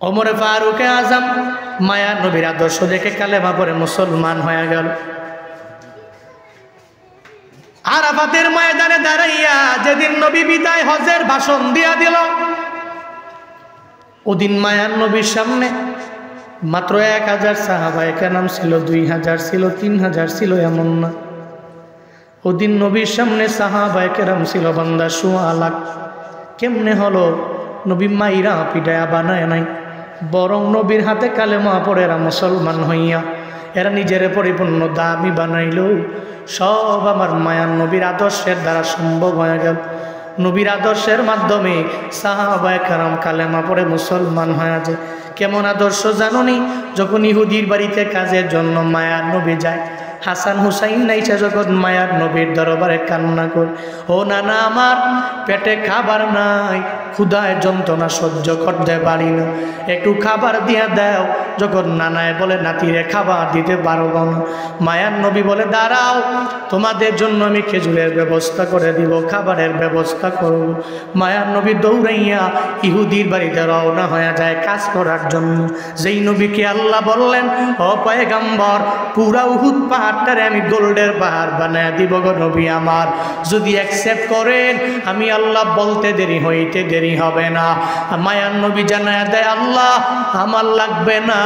ওমরে ফারুকে আজম মায়া নবীর আদর্শ দেখে কালেমা পড়ে মুসলমান হয়ে গেল। আরাফাতের ময়দানে দাঁড়াইয়া যেদিন নবী বিদায় হজের ভাষণ দিয়া দিল, ওদিন মায়ার নবীর সামনে মাত্র 1000 সাহাবায়ে কেরাম ছিল, 2000 ছিল, 3000 ছিল, এমন না। ওদিন নবীর সামনে সাহাবায়ে কেরাম ছিল বান্দা 1.25 লাখ। কেমনে হলো? নবী মাইরা পিটায়া বানায় নাই, বরং নবীর হাতে কালেমা পড়ে এরা মুসলমান হইয়া এরা নিজের পরিপূর্ণ দামি বানাইল। সব আমার মায়ার নবীর আদর্শের দ্বারা সম্ভব হয়ে গেল। নবীর আদর্শের মাধ্যমে সাহাবায়ে কেরাম কালেমা পড়ে মুসলমান হয়ে যায়। কেমন আদর্শ জানুনি? যখন ইহুদির বাড়িতে কাজের জন্য মায়ার নবী যায়, হাসান হুসাইন নাইসা যখন মায়ার নবীর দরবারে কান্না করে, ও নানা আমার পেটে খাবার নাই, ক্ষুধায় যন্ত্রণা সহ্য করতে পারি না, একটু খাবার দিয়া দাও। যখন নানায় বলে নাতিরে খাবার দিতে পারবো না, মায়ার নবী বলে দাঁড়াও, তোমাদের জন্য আমি খেজুরের ব্যবস্থা করে দিব, খাবারের ব্যবস্থা করব। মায়ার নবী দৌড়াইয়া ইহুদির বাড়িতে রওনা হয়ে যায় কাজ করার জন্য। যেই নবীকে আল্লাহ বললেন, ও পয়গম্বর, পুরা উহুদ পাহাড়টারে আমি গোল্ডের পাহাড় বানায় দিব গো নবী আমার, যদি অ্যাকসেপ্ট করেন আমি আল্লাহ বলতে দেরি হইতে দেরি হবে না। মায়ার নবী জানায় দেয়, আল্লাহ আমার লাগবে না,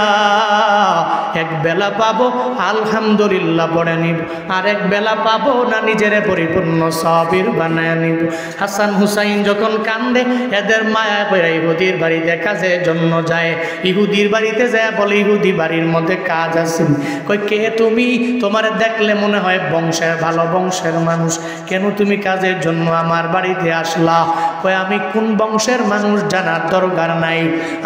এক বেলা পাবো আলহামদুলিল্লাহ পড়ে নিব, আর এক বেলা পাবো না নিজের পরিপূর্ণ সাবির বানায় নিব। হাসান হুসাইন যখন কান্দে, এদের মায়া করে ইহুদির বাড়িতে কাজের জন্য যায়। ইহুদির বাড়িতে যায় বলে, ইহুদি বাড়ির মধ্যে কাজ আছে। কই কে তুমি? তোমার দেখলে মনে হয় বংশের ভালো বংশের মানুষ, কেন তুমি কাজের জন্য আমার বাড়িতে আসলা? কই আমি কোন বংশের মানুষ জানার দরকার নাই,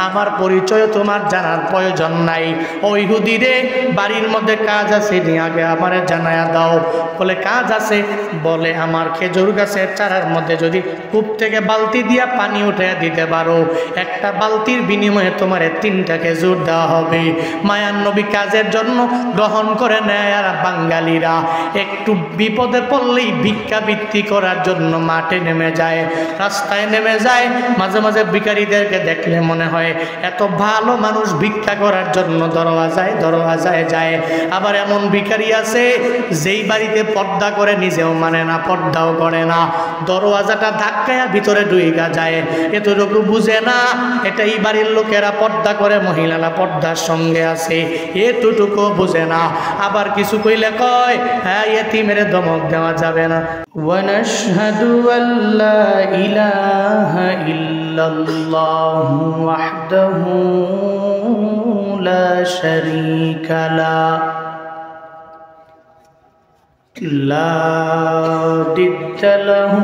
আমার পরিচয় তোমার জানার প্রয়োজন নাই। ও ইহুদি রে, বাড়ির মধ্যে কাজ আছে, আগে আমারে জানায়া দাও। বলে কাজ আছে? বলে আমার খেজুর গাছের চারার মধ্যে যদি কূপ থেকে বালতি দিয়া পানি উঠে দিতে পারো, একটা বালতির বিনিময়ে তোমার 3টা খেজুর দেওয়া হবে। মায়ার নবী কাজের জন্য গ্রহণ করে নেয়। আর বাঙালিরা একটু বিপদে পড়লেই ভিক্ষাবৃত্তি করার জন্য মাঠে নেমে যায়, রাস্তায় নেমে যায়। মাঝে মাঝে ভিখারিদেরকে দেখলে মনে হয় এত ভালো মানুষ, ভিক্ষা করার জন্য দরওয়াজায় যায়। আবার এমন ভিখারি আছে যেই বাড়িতে পর্দা করে নিজেও মানে না, পর্দাও করে না, দরওয়াজাটা ধাক্কায়া ভিতরে ঢুইকা যায়, এতটুকু বুঝে না এটা এই বাড়ির লোকেরা পর্দা করে, মহিলারা পর্দার সঙ্গে আছে, এতটুকু বুঝে না। আবার কিছু কইলে কয়, হ্যাঁ এতিমের ধমক দেওয়া যাবে না। ওয়ানাশহাদু আল্লা ইলাহা ইল্লাল্লাহু ওয়াহদাহু লা শারীকা লা দিদ্দা লাহু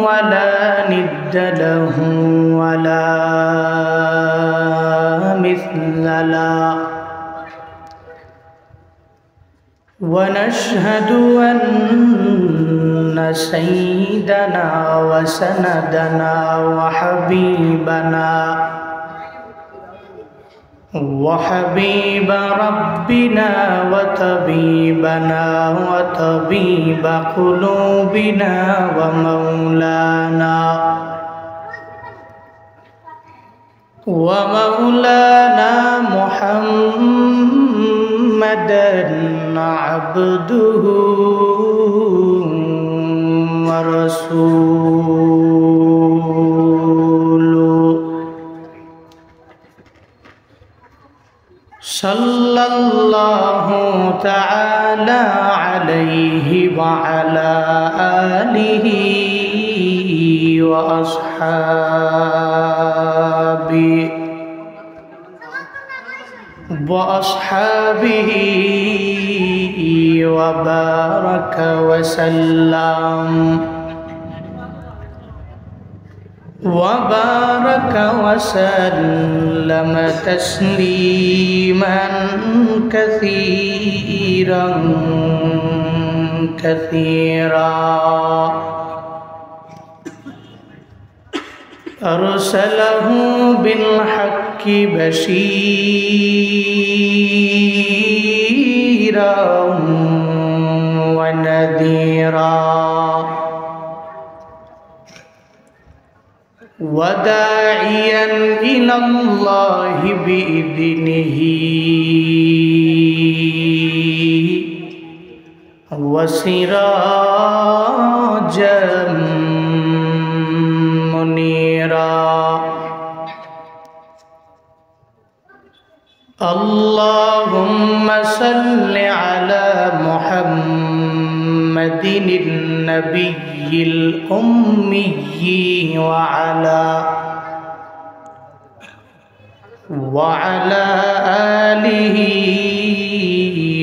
ওয়া লা নিদ্দা লাহু ওয়া লা মিসলা লাহু। ونشهد أن سيدنا وسندنا وحبيب ربنا وطبيبنا وطبيب قلوبنا ومولانا محمدا عبده ورسوله صلى الله تعالى عليه وعلى آله وأصحابه وبارك وسلم تسليما كثيرا أرسله بالحق بشيرا ونذيرا وداعيا إلى الله بإذنه وسراجا منيرا اللهم صل على محمد النبي الأمي وعلى آله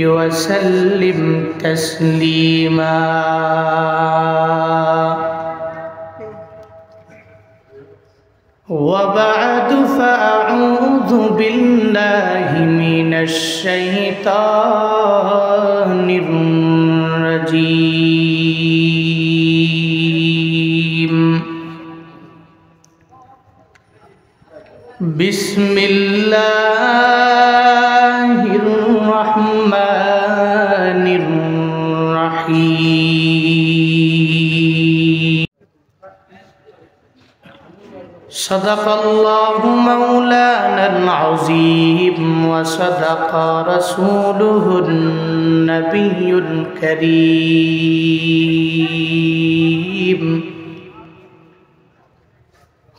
وسلم تسليما وبعد فأعوذ بالله من الشيطان الرجيم بسم الله الرحمن الرحيم صدق الله مولانا العظيم وصدق رسوله النبي الكريم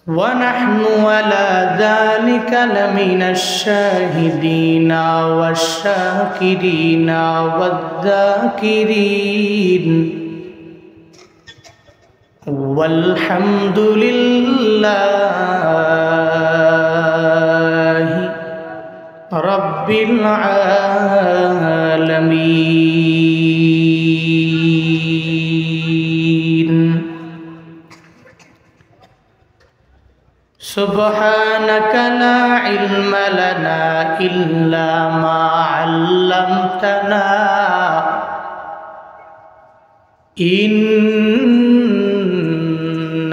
ونحن على ذلك لمن الشاهدين والشاكرين والذاكرين والحمد لله رب العالمين سبحانك لا علم لنا إلا ما علمتنا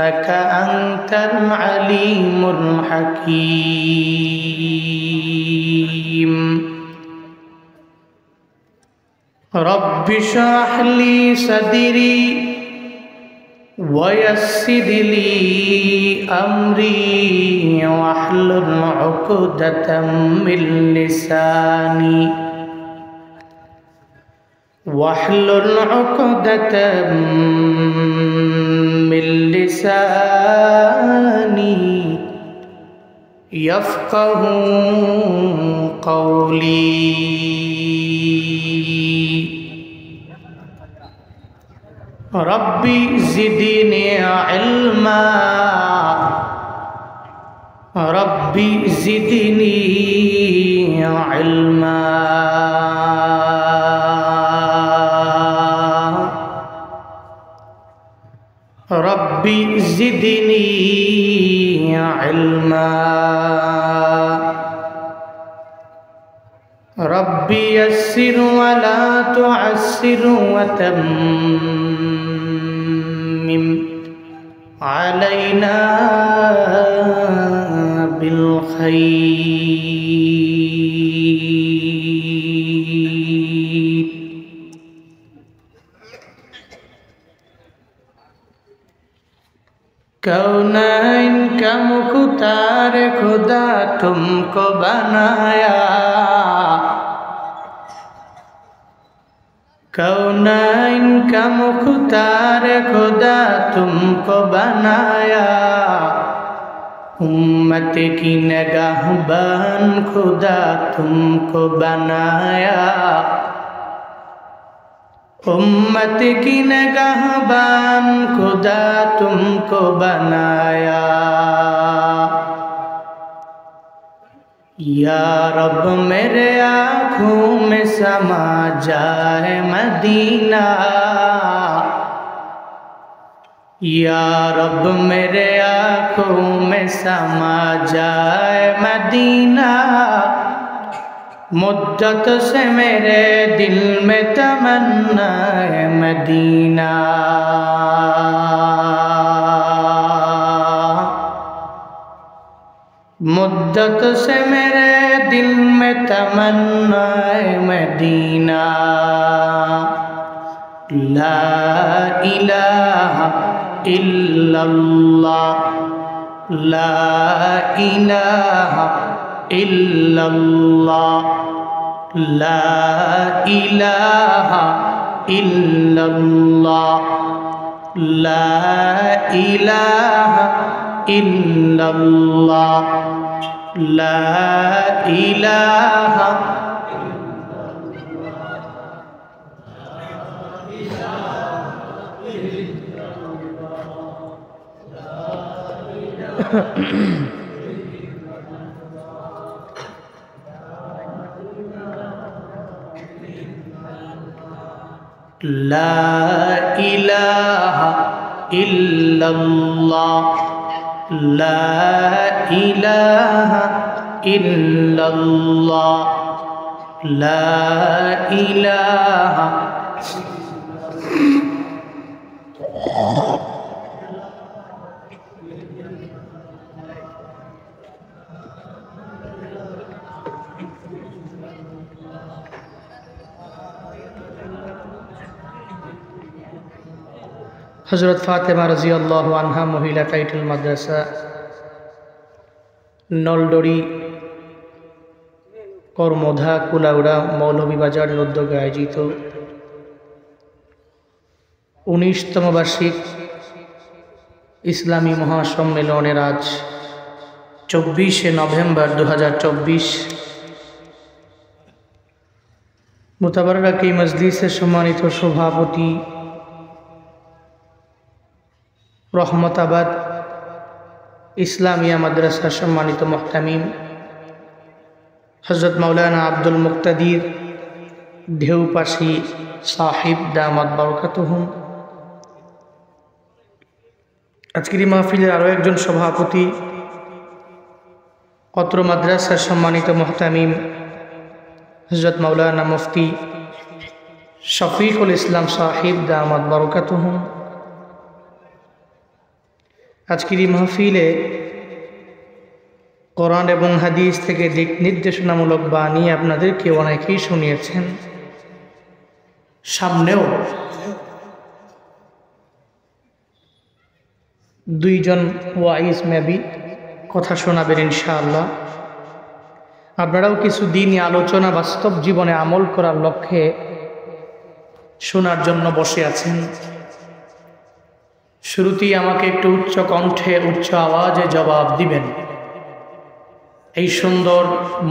إنك أنت العليم الحكيم رب اشرح لي صدري ويسر لي أمري واحلل عقدة من لساني يفقه قولي ربي زدني علما ربي زدني علما ربي زدني علما ربي يسر ولا تعسر وتمم علينا بالخير कौनैन का मुख्तार खुदा तुमको बनाया कौनैन का मुख्तार खुदा तुमको बनाया उम्मत की निगाहबान खुदा तुमको बनाया उम्मत की निगाहबान खुदा तुमको बनाया या रब मेरे आँखों में समा जाए मदीना या रब मेरे आँखों में समा जाए मदीना मुद्दत से मेरे दिल में तमन्ना है मदीना मुद्दत से मेरे दिल में तमन्ना है मदीना ला इलाहा इल्लल्लाह লা ইলাহা ইল্লাল্লাহ লা ইলাহা ইল্লাল্লাহ লা ইলাহা ইল্লাল্লাহ লা ইলাহা লা ইলাহা ইল্লাল্লাহ লা ইলাহা ইল্লাল্লাহ লা ইলাহা হযরত ফাতেমা রাদিয়াল্লাহু আনহা মহিলা টাইটেল মাদ্রাসা নলডরি কর্মধা কুলাউড়া মৌলভীবাজারের উদ্যোগে আয়োজিত ১৯তম বার্ষিক ইসলামী মহাসম্মেলনের আজ ২৪শে নভেম্বর ২০২৪ মুতাবাররাক এই মজলিসের সম্মানিত সভাপতি রহমতাবাদ ইসলামিয়া মাদ্রাসার সম্মানিত মুহতামিম হযরত মাওলানা আব্দুল মুক্তাদির ঢেউপাশি সাহিব দামাত বারাকাতুহুম, আজকের এই মাহফিলের আরও একজন সভাপতি অত্র মাদ্রাসার সম্মানিত মুহতামিম হযরত মাওলানা মুফতি শফিকুল ইসলাম সাহিব দামাত বারাকাতুহুম, আজকের এই মাহফিলে কোরআন এবং হাদিস থেকে দিক নির্দেশনামূলক বাণী আপনাদেরকে অনেকেই শুনিয়েছেন, সামনেও দুইজন ওয়াইজ মেবি কথা শোনাবেন ইনশাআল্লাহ। আপনারাও কিছু দিনই আলোচনা বাস্তব জীবনে আমল করার লক্ষ্যে শোনার জন্য বসে আছেন। শুরুতেই আমাকে একটু উচ্চ কণ্ঠে উচ্চ আওয়াজে জবাব দিবেন, এই সুন্দর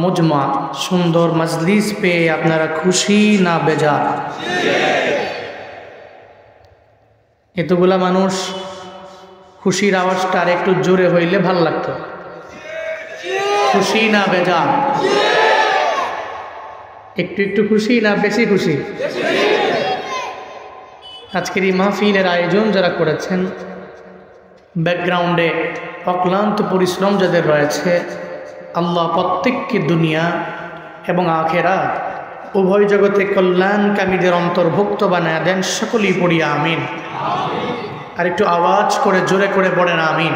মুজমা সুন্দর মজলিস পেয়ে আপনারা খুশি না বেজার? এতগুলা মানুষ, খুশির আওয়াজটা আর একটু জোরে হইলে ভাল লাগতো। খুশি না বেজার? একটু একটু খুশি না বেশি খুশি? আজকের এই মাহফিলের আয়োজন যারা করেছেন, ব্যাকগ্রাউন্ডে অক্লান্ত পরিশ্রম যাদের রয়েছে, আল্লাহ প্রত্যেককে দুনিয়া এবং আখেরাত উভয় জগতে কল্যাণকামীদের অন্তর্ভুক্ত বানায় দেন। সকলেই পড়ি আমিন। আর একটু আওয়াজ করে জোরে করে পড়েন আমিন।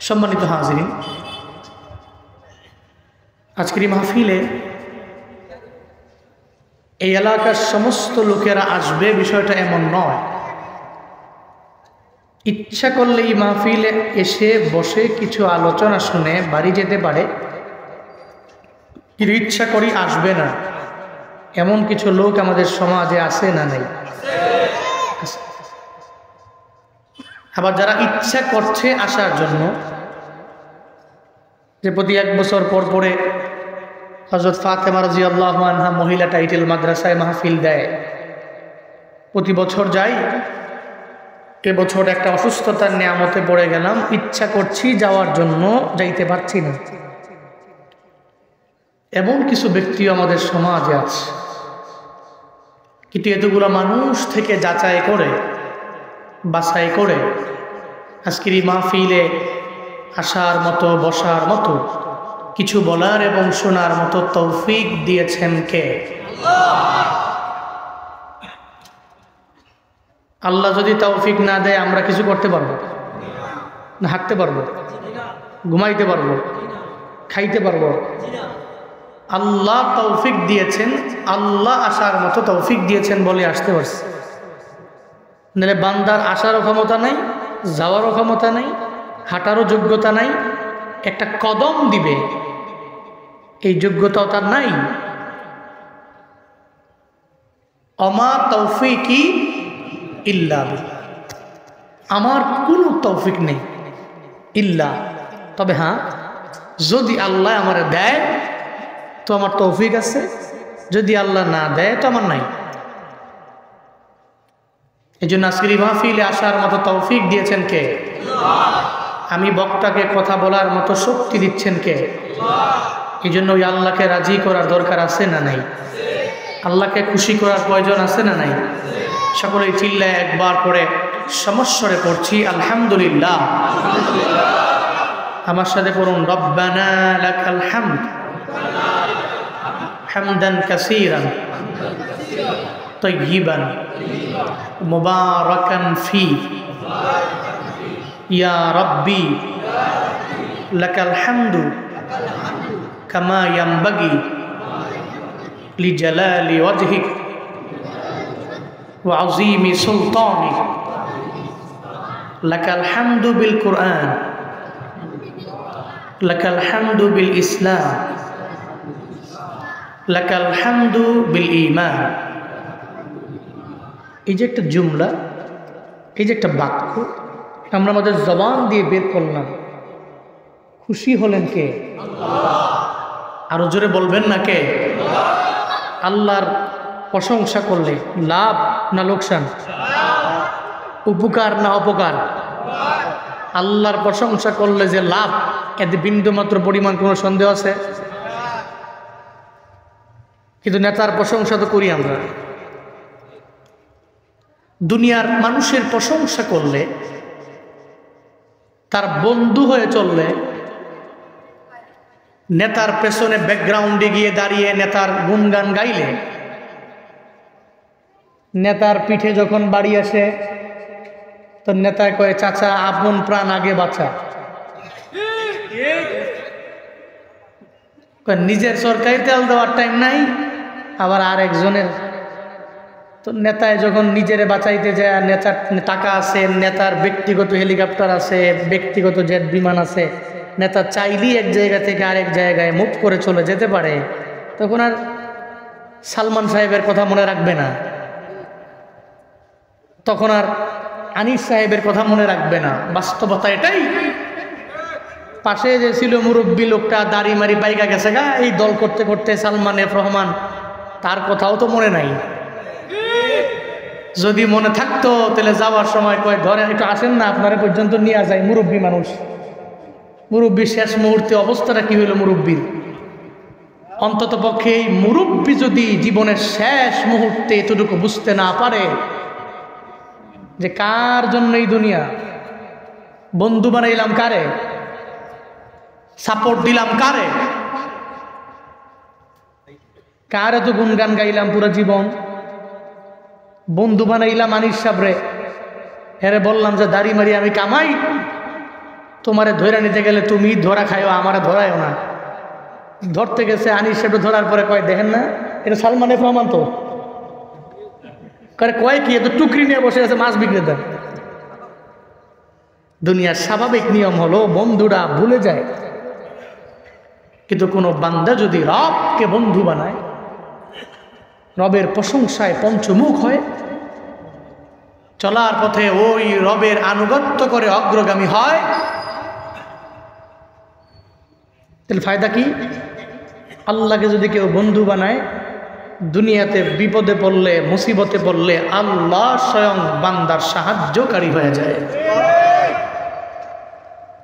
সম্মানিত হাজিরিন, আজকের এই মাহফিলে এই এলাকার সমস্ত লোকেরা আসবে বিষয়টা এমন নয়। ইচ্ছা করলে এই মাহফিলে এসে বসে কিছু আলোচনা শুনে বাড়ি যেতে পারে, কিন্তু ইচ্ছা করি আসবে না এমন কিছু লোক আমাদের সমাজে আছে না নেই? আবার যারা ইচ্ছা করছে আসার জন্য, যে প্রতি ১ বছর পর পরে হযরত ফাতেমা রাদিয়াল্লাহু আনহা মহিলা টাইটেল মাদ্রাসায় মাহফিল দেয়, প্রতি বছর যাই, এবছর একটা অসুস্থতার নিয়ামতে পড়ে গেলাম, ইচ্ছা করছি যাওয়ার জন্য, যাইতে পারছি না। এমন কিছু ব্যক্তিও আমাদের সমাজে আছে, কিন্তু এতগুলো মানুষ থেকে যাচাই করে বাছাই করে আজকের এই মাহফিলে আসার মতো, বসার মতো, কিছু বলার এবং শোনার মতো তৌফিক দিয়েছেন কে? আল্লাহ যদি তৌফিক না দেয় আমরা কিছু করতে পারবো না? হাঁটতে পারবো? ঘুমাইতে পারবো? খাইতে পারবো? আল্লাহ তৌফিক দিয়েছেন, আল্লাহ আসার মতো তৌফিক দিয়েছেন বলে আসতে পারছি। নাহলে বান্দার আসারও ক্ষমতা নাই, যাওয়ারও ক্ষমতা নাই, হাঁটারও যোগ্যতা নাই, একটা কদম দিবে এই যোগ্যতাও তার নাই। অমা তৌফিকি ইল্লা বিল্লাহ, আমার কোনো তৌফিক নেই ইল্লা, তবে হ্যাঁ যদি আল্লাহ আমার দেয় তো আমার তৌফিক আছে, যদি আল্লাহ না দেয় তো আমার নাই। এই জন্য আজকের মাহফিলে আসার মতো তৌফিক দিয়েছেন কে? আমি বক্তাকে কথা বলার মতো শক্তি দিচ্ছেন কে? এই জন্য ওই আল্লাহকে রাজি করার দরকার আছে না নাই? আল্লাহকে খুশি করার প্রয়োজন আছে না নাই? সকলেই চিল্লায় একবার করে সমস্বরে পড়ছি আলহামদুলিল্লাহ। আমার সাথে পড়ুন রব্বানা লাকাল হামদ হামদান কাসীরান তাইয়িবান মুবারাকান ফি ইয়া রাব্বি লাকাল হামদু কামা ইয়ানবাগি লিজালালি ওয়াজহিক ওয়া আযীমি সুলতানিক লাকাল হামদু বিল কুরআন লাকাল হামদু বিল ইসলাম লাকাল হামদু বিল ঈমান। এই যে একটা জুমলা, এই যে একটা বাক্য আমরা আমাদের জবান দিয়ে বের করলাম, খুশি হলেন কে? আরো জোরে বলবেন না কে? আল্লাহর প্রশংসা করলে লাভ না লোকসান, উপকার না অপকার? আল্লাহর প্রশংসা করলে যে লাভ, এতে বিন্দুমাত্র পরিমাণ কোনো সন্দেহ আছে? কিন্তু নেতার প্রশংসা তো করি আমরা। দুনিয়ার মানুষের প্রশংসা করলে, তার বন্ধু হয়ে চললে, নেতার পেছনে ব্যাকগ্রাউন্ডে গিয়ে দাঁড়িয়ে নেতার গুণগান গাইলে, নেতার পিঠে যখন বাড়ি আসে তো নেতা কয়ে চাচা আপন প্রাণ আগে বাঁচা। নিজের সরকারি তেল দেওয়ার টাইম নাই, আবার আর একজনের। তো নেতায় যখন নিজের বাঁচাইতে যায়, নেতার টাকা আছে, নেতার ব্যক্তিগত হেলিকপ্টার আছে, ব্যক্তিগত জেট বিমান আছে, নেতা চাইলেই এক জায়গা থেকে আরেক জায়গায় মুভ করে চলে যেতে পারে, তখন আর সালমান সাহেবের কথা মনে রাখবে না, তখন আর আনিস সাহেবের কথা মনে রাখবে না। বাস্তবতা এটাই। পাশে যে ছিল মুরব্বী লোকটা, দাড়ি মারি বাইকা গেছে গা এই দল করতে করতে, সালমান এফ রহমান, তার কথাও তো মনে নাই। যদি মনে থাকতো তাহলে যাওয়ার সময় কয় ধরেন একটু আসেন না, আপনারা পর্যন্ত নিয়ে যায়। মুরব্বী মানুষ, মুরব্বী শেষ মুহূর্তে অবস্থাটা কি হইল মুরব্বীর? অন্তত পক্ষে এই মুরব্বী যদি জীবনের শেষ মুহূর্তে এতটুকু বুঝতে না পারে যে কার জন্য এই দুনিয়া, বন্ধু বানাইলাম কারে, সাপোর্ট দিলাম কারে, কারে তো গুনগান গাইলাম পুরো জীবন, বন্ধু বানাইলাম আনিস সাবরে, হেরে বললাম যে দাড়ি মারি আমি কামাই, তোমারে ধরে নিতে গেলে তুমি ধরা খাইও, আমারে ধরায়ও না। ধরতে গেছে আনিস সাহেব, ধরার পরে কয় দেখেন না এটা সালমান এফ রহমান, তো কয় কি এত টুকরি নিয়ে বসে আছে, মাছ বিক্রি দেন। দুনিয়ার স্বাভাবিক নিয়ম হলো বন্ধুরা ভুলে যায়, কিন্তু কোনো বান্দা যদি রবকে বন্ধু বানায়, রবের প্রশংসায় পঞ্চমুখ হয়, চলার পথে ওই রবের আনুগত্য করে অগ্রগামী হয়, তাহলে ফায়দা কি? আল্লাহকে যদি কেউ বন্ধু বানায়, দুনিয়াতে বিপদে পড়লে, মুসিবতে পড়লে আল্লাহ স্বয়ং বান্দার সাহায্যকারী হয়ে যায়।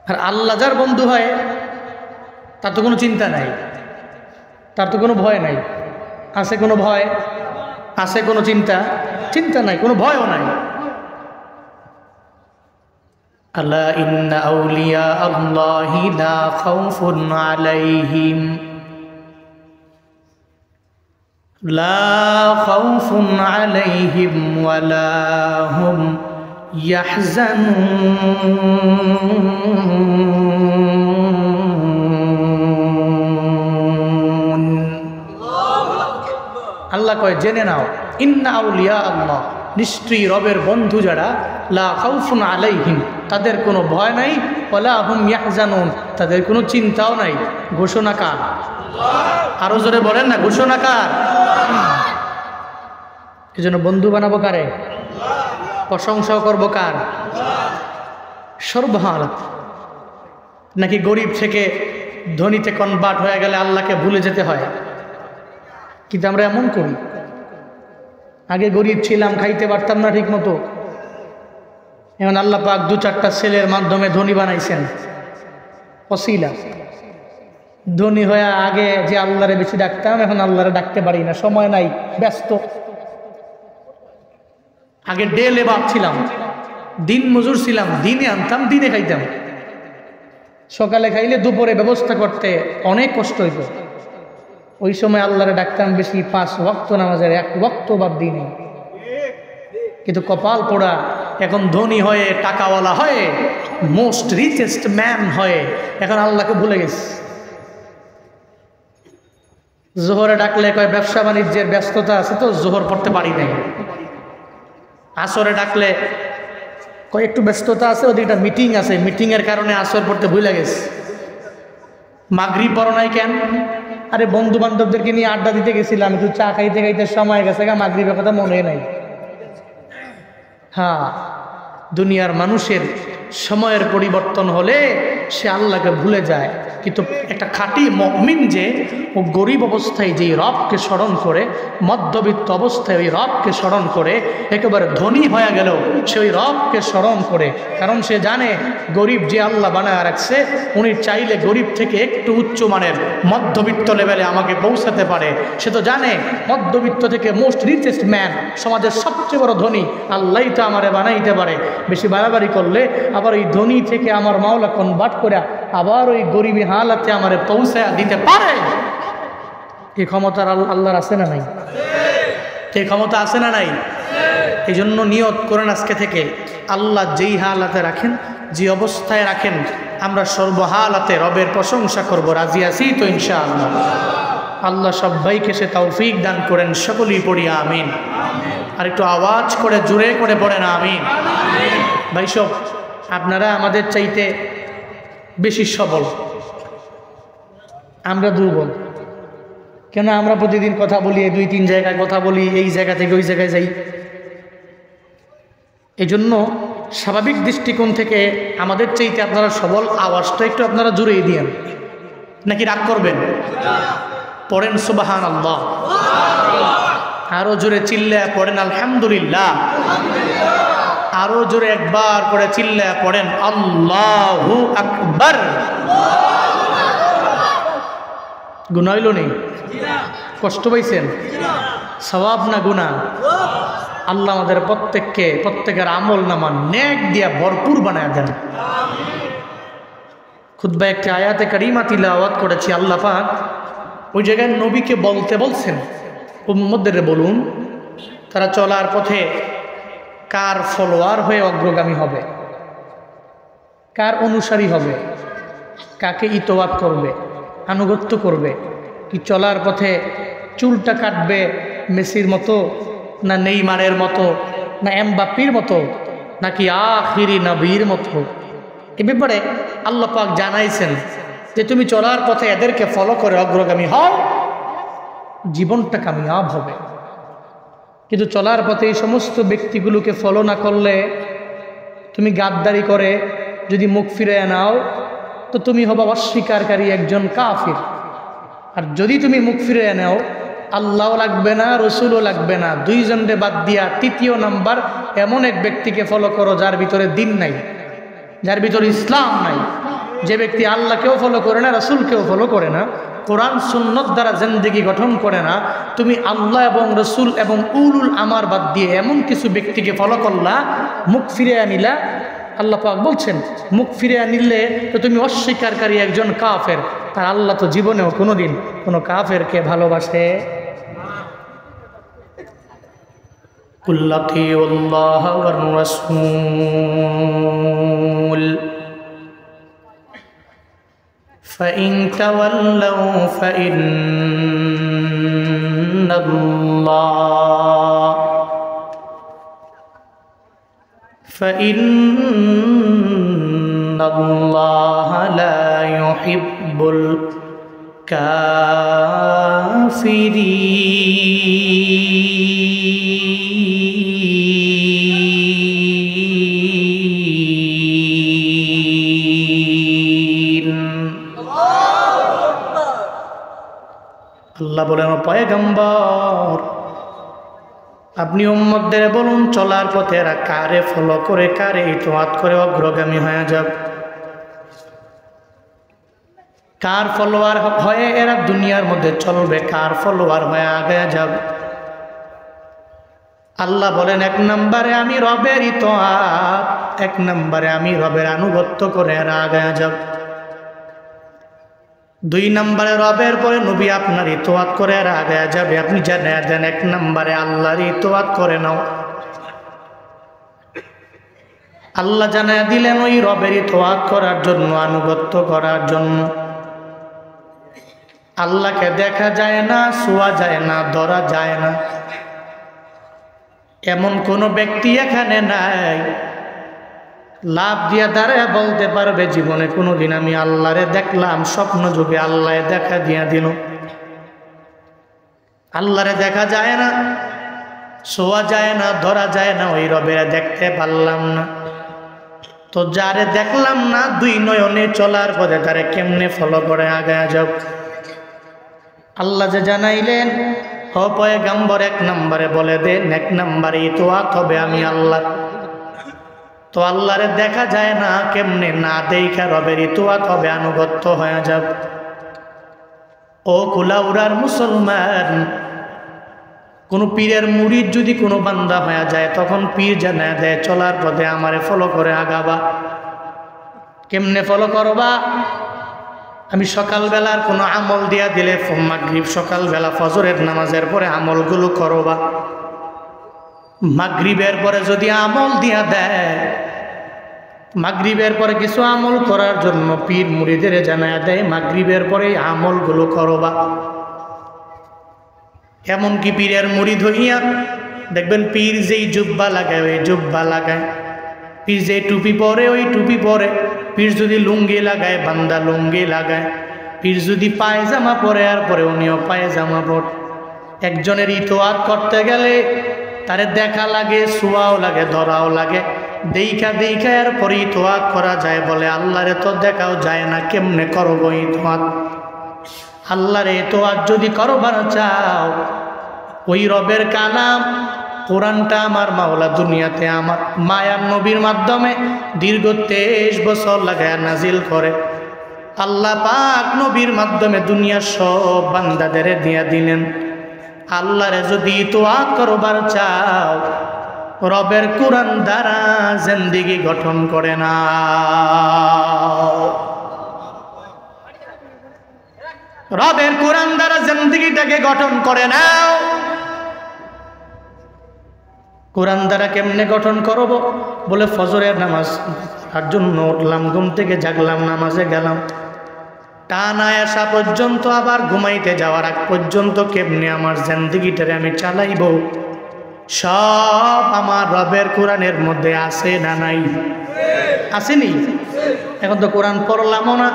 আর আল্লাহ যার বন্ধু হয় তার তো কোনো চিন্তা নাই, তার তো কোনো ভয় নাই। আছে কোনো ভয়? আছে কোনো চিন্তা? চিন্তা নাই, কোনো ভয়ও নাই। আলা ইন্না আউলিয়া আল্লাহি লা খাউফুন আলাইহিম লা খাউফুন আলাইহিম ওয়ালা হুম ইয়াহজানুন। আল্লাহ কয় জেনে নাও, ইন্না আউলিয়া আল্লাহ, নিশ্চয়ই রবের বন্ধু যারা, লা খাউফুন আলাইহিম, তাদের কোনো ভয় নাই, ওয়ালা হুম ইয়াহজানুন, তাদের কোনো চিন্তাও নাই। ঘোষণা কার? আরো জোরে বলেন না, ঘোষণা কার? এই জন্য বন্ধু বানাবো কারে? প্রশংসাও করবো কার? সর্বহালত। নাকি গরিব থেকে ধনীতে কনভার্ট হয়ে গেলে আল্লাহকে ভুলে যেতে হয়? কিন্তু আমরা এমন করি, আগে গরিব ছিলাম, খাইতে পারতাম না ঠিক মতো, এখন আল্লাহ পাক 2-4টা ছেলের মাধ্যমে ধনী বানাইছেন। ওসিলা ধনী হয়ে আগে যে আল্লাহরে বেশি ডাকতাম, এখন আল্লাহরে ডাকতে পারি না, সময় নাই, ব্যস্ত। আগে ডে লেবার ছিলাম, দিন মজুর ছিলাম, দিনে আনতাম, দিনে খাইতাম। সকালে খাইলে দুপুরে ব্যবস্থা করতে অনেক কষ্ট হইত। ওই সময় আল্লাহরে ডাকতাম বেশি, 5 ওয়াক্ত নামাজের 1 ওয়াক্ত বাদ দিনে। কিন্তু কপাল পোড়া, এখন ধনী হয়ে, টাকাওয়ালা হয়ে, মোস্ট রিচেস্ট ম্যান হয়ে এখন আল্লাহকে ভুলে গেছে। জোহরে ডাকলে কয় ব্যবসা বাণিজ্যের ব্যস্ততা আছে তো জোহর পড়তে পারি নাই। আসরে ডাকলে কয় একটু ব্যস্ততা আছে, ওদিকটা মিটিং আছে, মিটিংয়ের কারণে আসর পড়তে ভুলে গেছে। মাগরিব পড়ো নাই কেন? আরে বন্ধু বান্ধবদেরকে নিয়ে আড্ডা দিতে গেছিলাম, একটু চা খাইতে খাইতে সময় গেছে, মাগরিবের কথা মনে নাই। হ্যাঁ, দুনিয়ার মানুষের সময়ের পরিবর্তন হলে সে আল্লাহকে ভুলে যায়। কিন্তু একটা খাঁটি মুমিন যে ও গরিব অবস্থায় যেই রবকে স্মরণ করে, মধ্যবিত্ত অবস্থায় ওই রবকে স্মরণ করে, একেবারে ধনী হয়ে গেল সে ওই রবকে স্মরণ করে। কারণ সে জানে গরিব যে আল্লাহ বানায় রাখছে, উনি চাইলে গরিব থেকে একটু উচ্চমানের মধ্যবিত্ত লেভেলে আমাকে পৌঁছাতে পারে। সে তো জানে মধ্যবিত্ত থেকে মোস্ট রিচেস্ট ম্যান, সমাজের সবচেয়ে বড় ধনী আল্লাহই তো আমারে বানাইতে পারে। বেশি বাড়াবাড়ি করলে আবার ওই ধনী থেকে আমার মাওলা কনভার্ট করে আবার ওই গরিবী হালাতে আমারে পৌঁছায় দিতে পারে। এই ক্ষমতার আল্লাহর আছে না নাই? এই ক্ষমতা আছে না নাই? এই জন্য নিয়ত করেন আজকে থেকে, আল্লাহ যেই হালাতে রাখেন, যে অবস্থায় রাখেন, আমরা সর্বহালাতে রবের প্রশংসা করব। রাজি আছি তো ইনশাআল্লাহ? আল্লাহ সবাইকে সে তৌফিক দান করেন। সকলেই পড়ি আমিন। আর একটু আওয়াজ করে জোরে করে পড়েন আমিন। ভাই সব, আপনারা আমাদের চাইতে বেশি সবল, আমরা দুর্বল। কেন? আমরা প্রতিদিন কথা বলি, 2-3 জায়গায় কথা বলি, এই জায়গা থেকে ওই জায়গায় যাই। এই জন্য স্বাভাবিক দৃষ্টিকোণ থেকে আমাদের চাইতে আপনারা সবল। আওয়াজটা একটু আপনারা জোরেই দিয়েন, নাকি রাগ করবেন? পড়েন সুবহানাল্লাহ। আরো জোরে চিল্লায়া পড়েন আলহামদুলিল্লাহ। আরো জোরে একবার করে চিল্লায়া পড়েন আল্লাহু আকবার। গুনাহ হইল নেই? কষ্ট পাইছেন? সওয়াব না গুনাহ? আল্লাহ আমাদের প্রত্যেকের আমল নামা নেক দিয়া ভরপুর বানায় দেন। খুতবা একটা আয়াতে কারিমা তিলাওয়াত করেছি। আল্লাহ পাক ওই জায়গায় নবীকে বলছেন, উম্মতদের বলুন তারা চলার পথে কার ফলোয়ার হয়ে অগ্রগামী হবে, কার অনুসারী হবে, কাকে ইতোয়াত করবে, আনুগত্য করবে। কি চলার পথে চুলটা কাটবে মেসির মতো, না নেইমারের মতো, না এমবাপ্পির মতো, নাকি আখিরি নবীর মতো? এ ব্যাপারে আল্লাহ পাক জানাইছেন যে তুমি চলার পথে এদেরকে ফলো করে অগ্রগামী হও, জীবনটা কামিয়াব হবে। কিন্তু চলার পথে এই সমস্ত ব্যক্তিগুলোকে ফলো না করলে, তুমি গাদ্দারি করে যদি মুখ ফিরে নাও, তো তুমি হবা অস্বীকারী একজন কাফির। আর যদি তুমি মুখ ফিরে নাও, আল্লাহও লাগবে না, রসুলও লাগবে না, দুইজনকে বাদ দিয়া 3য় নাম্বার এমন এক ব্যক্তিকে ফলো করো যার ভিতরে দিন নাই, যার ভিতরে ইসলাম নাই। যে ব্যক্তি আল্লাহকেও ফলো করে না, রসুলকেও ফলো করে না, কোরআন সুন্নত দ্বারা জিন্দেগি গঠন করে না, তুমি আল্লাহ এবং রসুল এবং উলুল আমার বাদ দিয়ে এমন কিছু ব্যক্তিকে ফলো করলা, মুখ ফিরে আনিলা। আল্লাহ পাক বলছেন মুখ ফিরে আনিলে তো তুমি অস্বীকারী একজন কাফের। তার আল্লাহ তো জীবনেও কোনোদিন কোনো কাফেরকে ভালোবাসে। কুল আতিউল্লাহ ওয়ার রাসূল فإن تولوا ফাইন্নাল্লাহা লা ইউহিব্বুল কাফিরিন। আল্লাহ বলেন, পয়গম্বর আপনি উম্মতদের বলুন চলার পথে এরা কারে ফলো করে, কারে ইতোয়াত করে অগ্রগামী হয়ে যাবে, কার ফলোয়ার হয়ে এরা দুনিয়ার মধ্যে চলবে, কার ফলোয়ার হয়ে আগে যাবে। আল্লাহ বলেন, এক নম্বরে আমি রবের ইতোয়াত, এক নম্বরে আমি রবের আনুগত্য করে এরা আগে যাবে। দুই নম্বরে রবের পরে নবী আপনার ইতোয়াত করে এরা আগে যাবে। আপনি জানিয়ে দেন এক নম্বরে আল্লাহর ইতোয়াত করে নাও। আল্লাহ জানিয়ে দিলেন ওই রবের ইতোয়াত করার জন্য, আনুগত্য করার জন্য আল্লাহকে দেখা যায় না, ছোঁয়া যায় না, ধরা যায় না, এমন কোন ব্যক্তি এখানে নাই লাভ দিয়া দাঁড়ায় বলতে পারবে জীবনে কোনোদিন আমি আল্লাহরে দেখলাম, স্বপ্ন যুগে আল্লাহ দেখা দিয়া দিল। আল্লাহরে দেখা যায় না, ছোঁয়া যায় না, ধরা যায় না, ওই রবের দেখতে পারলাম না। তো যারে দেখলাম না, দুই নয়নে চলার পথে তারে কেমনে ফলো করে আগায় যাও। আল্লাহ যে জানাইলেন, ও পয়গম্বর এক নম্বরে বলে দেন, এক নম্বরে ইতোয়াত হবে আমি আল্লাহ। তো আল্লাহরে দেখা যায় না, কেমনে না দেখা রবের ইতোয়াত হবে, আনুগত্য হয়ে যাবে। ও কুলাউড়ার মুসলমান, কোন পীরের মুরিদ যদি কোনো বান্দা হয়ে যায়, তখন পীর জানায় দেয় চলার পথে আমারে ফলো করে আগাবা। কেমনে ফলো করবা? আমি সকালবেলার কোনো আমল দিয়া দিলে মাগরিব সকালবেলা ফজরের নামাজের পরে আমলগুলো করবা। মাগরিবের পরে যদি আমল দিয়া দেয়, মাগরিবের পরে কিছু আমল করার জন্য পীর মুরিদের জানায় দেয় মাগরিবের পরে আমলগুলো করবা। এমনকি পীরের মুরিদ হইয়া দেখবেন পীর যেই জুব্বা লাগায় ওই জুব্বা লাগায়, পীর যে টুপি পরে ওই টুপি পরে, পীর যদি লুঙ্গি লাগায় বান্দা লুঙ্গি লাগায়, পীর যদি পায়জামা পরে আর পরে উনিও পায়জামা পরে। একজনের ইতোয়াত করতে গেলে তারে দেখা লাগে, ছোঁয়াও লাগে, ধরাও লাগে, দেখা দেখা এর পরে ইতোয়াত করা যায়। বলে আল্লাহরে তো দেখাও যায় না, কেমনে করবো ইতোয়াত? আল্লাহরে ইতোয়াত যদি করবার চাও, ওই রবের কালাম কোরআনটা আমার মাওলা দুনিয়াতে আমার মায়ার নবীর মাধ্যমে দীর্ঘ 23 বছর লাগায় নাজিল করে। আল্লাহ পাক নবীর মাধ্যমে দুনিয়ার সব বান্দাদের দিয়া দিলেন। আল্লাহরে যদি ইতোয়াত করবার চাও, রবের কোরআন দ্বারা জিন্দেগি গঠন করে না। রবের কোরআন দ্বারা জিন্দেগিটাকে গঠন করে নাও। কোরআন দ্বারা কেমনে গঠন করব? বলে ফজরের নামাজ তার জন্য উঠলাম, ঘুম থেকে জাগলাম, নামাজে গেলাম, টানা আসা পর্যন্ত, আবার ঘুমাইতে যাওয়ার আগ পর্যন্ত কেমনে আমার জিন্দেগিটারে আমি চালাইব, সব আমার রবের কোরআনের মধ্যে আছে না নাই? আসেনি? এখন তো কোরআন পড়লামও না,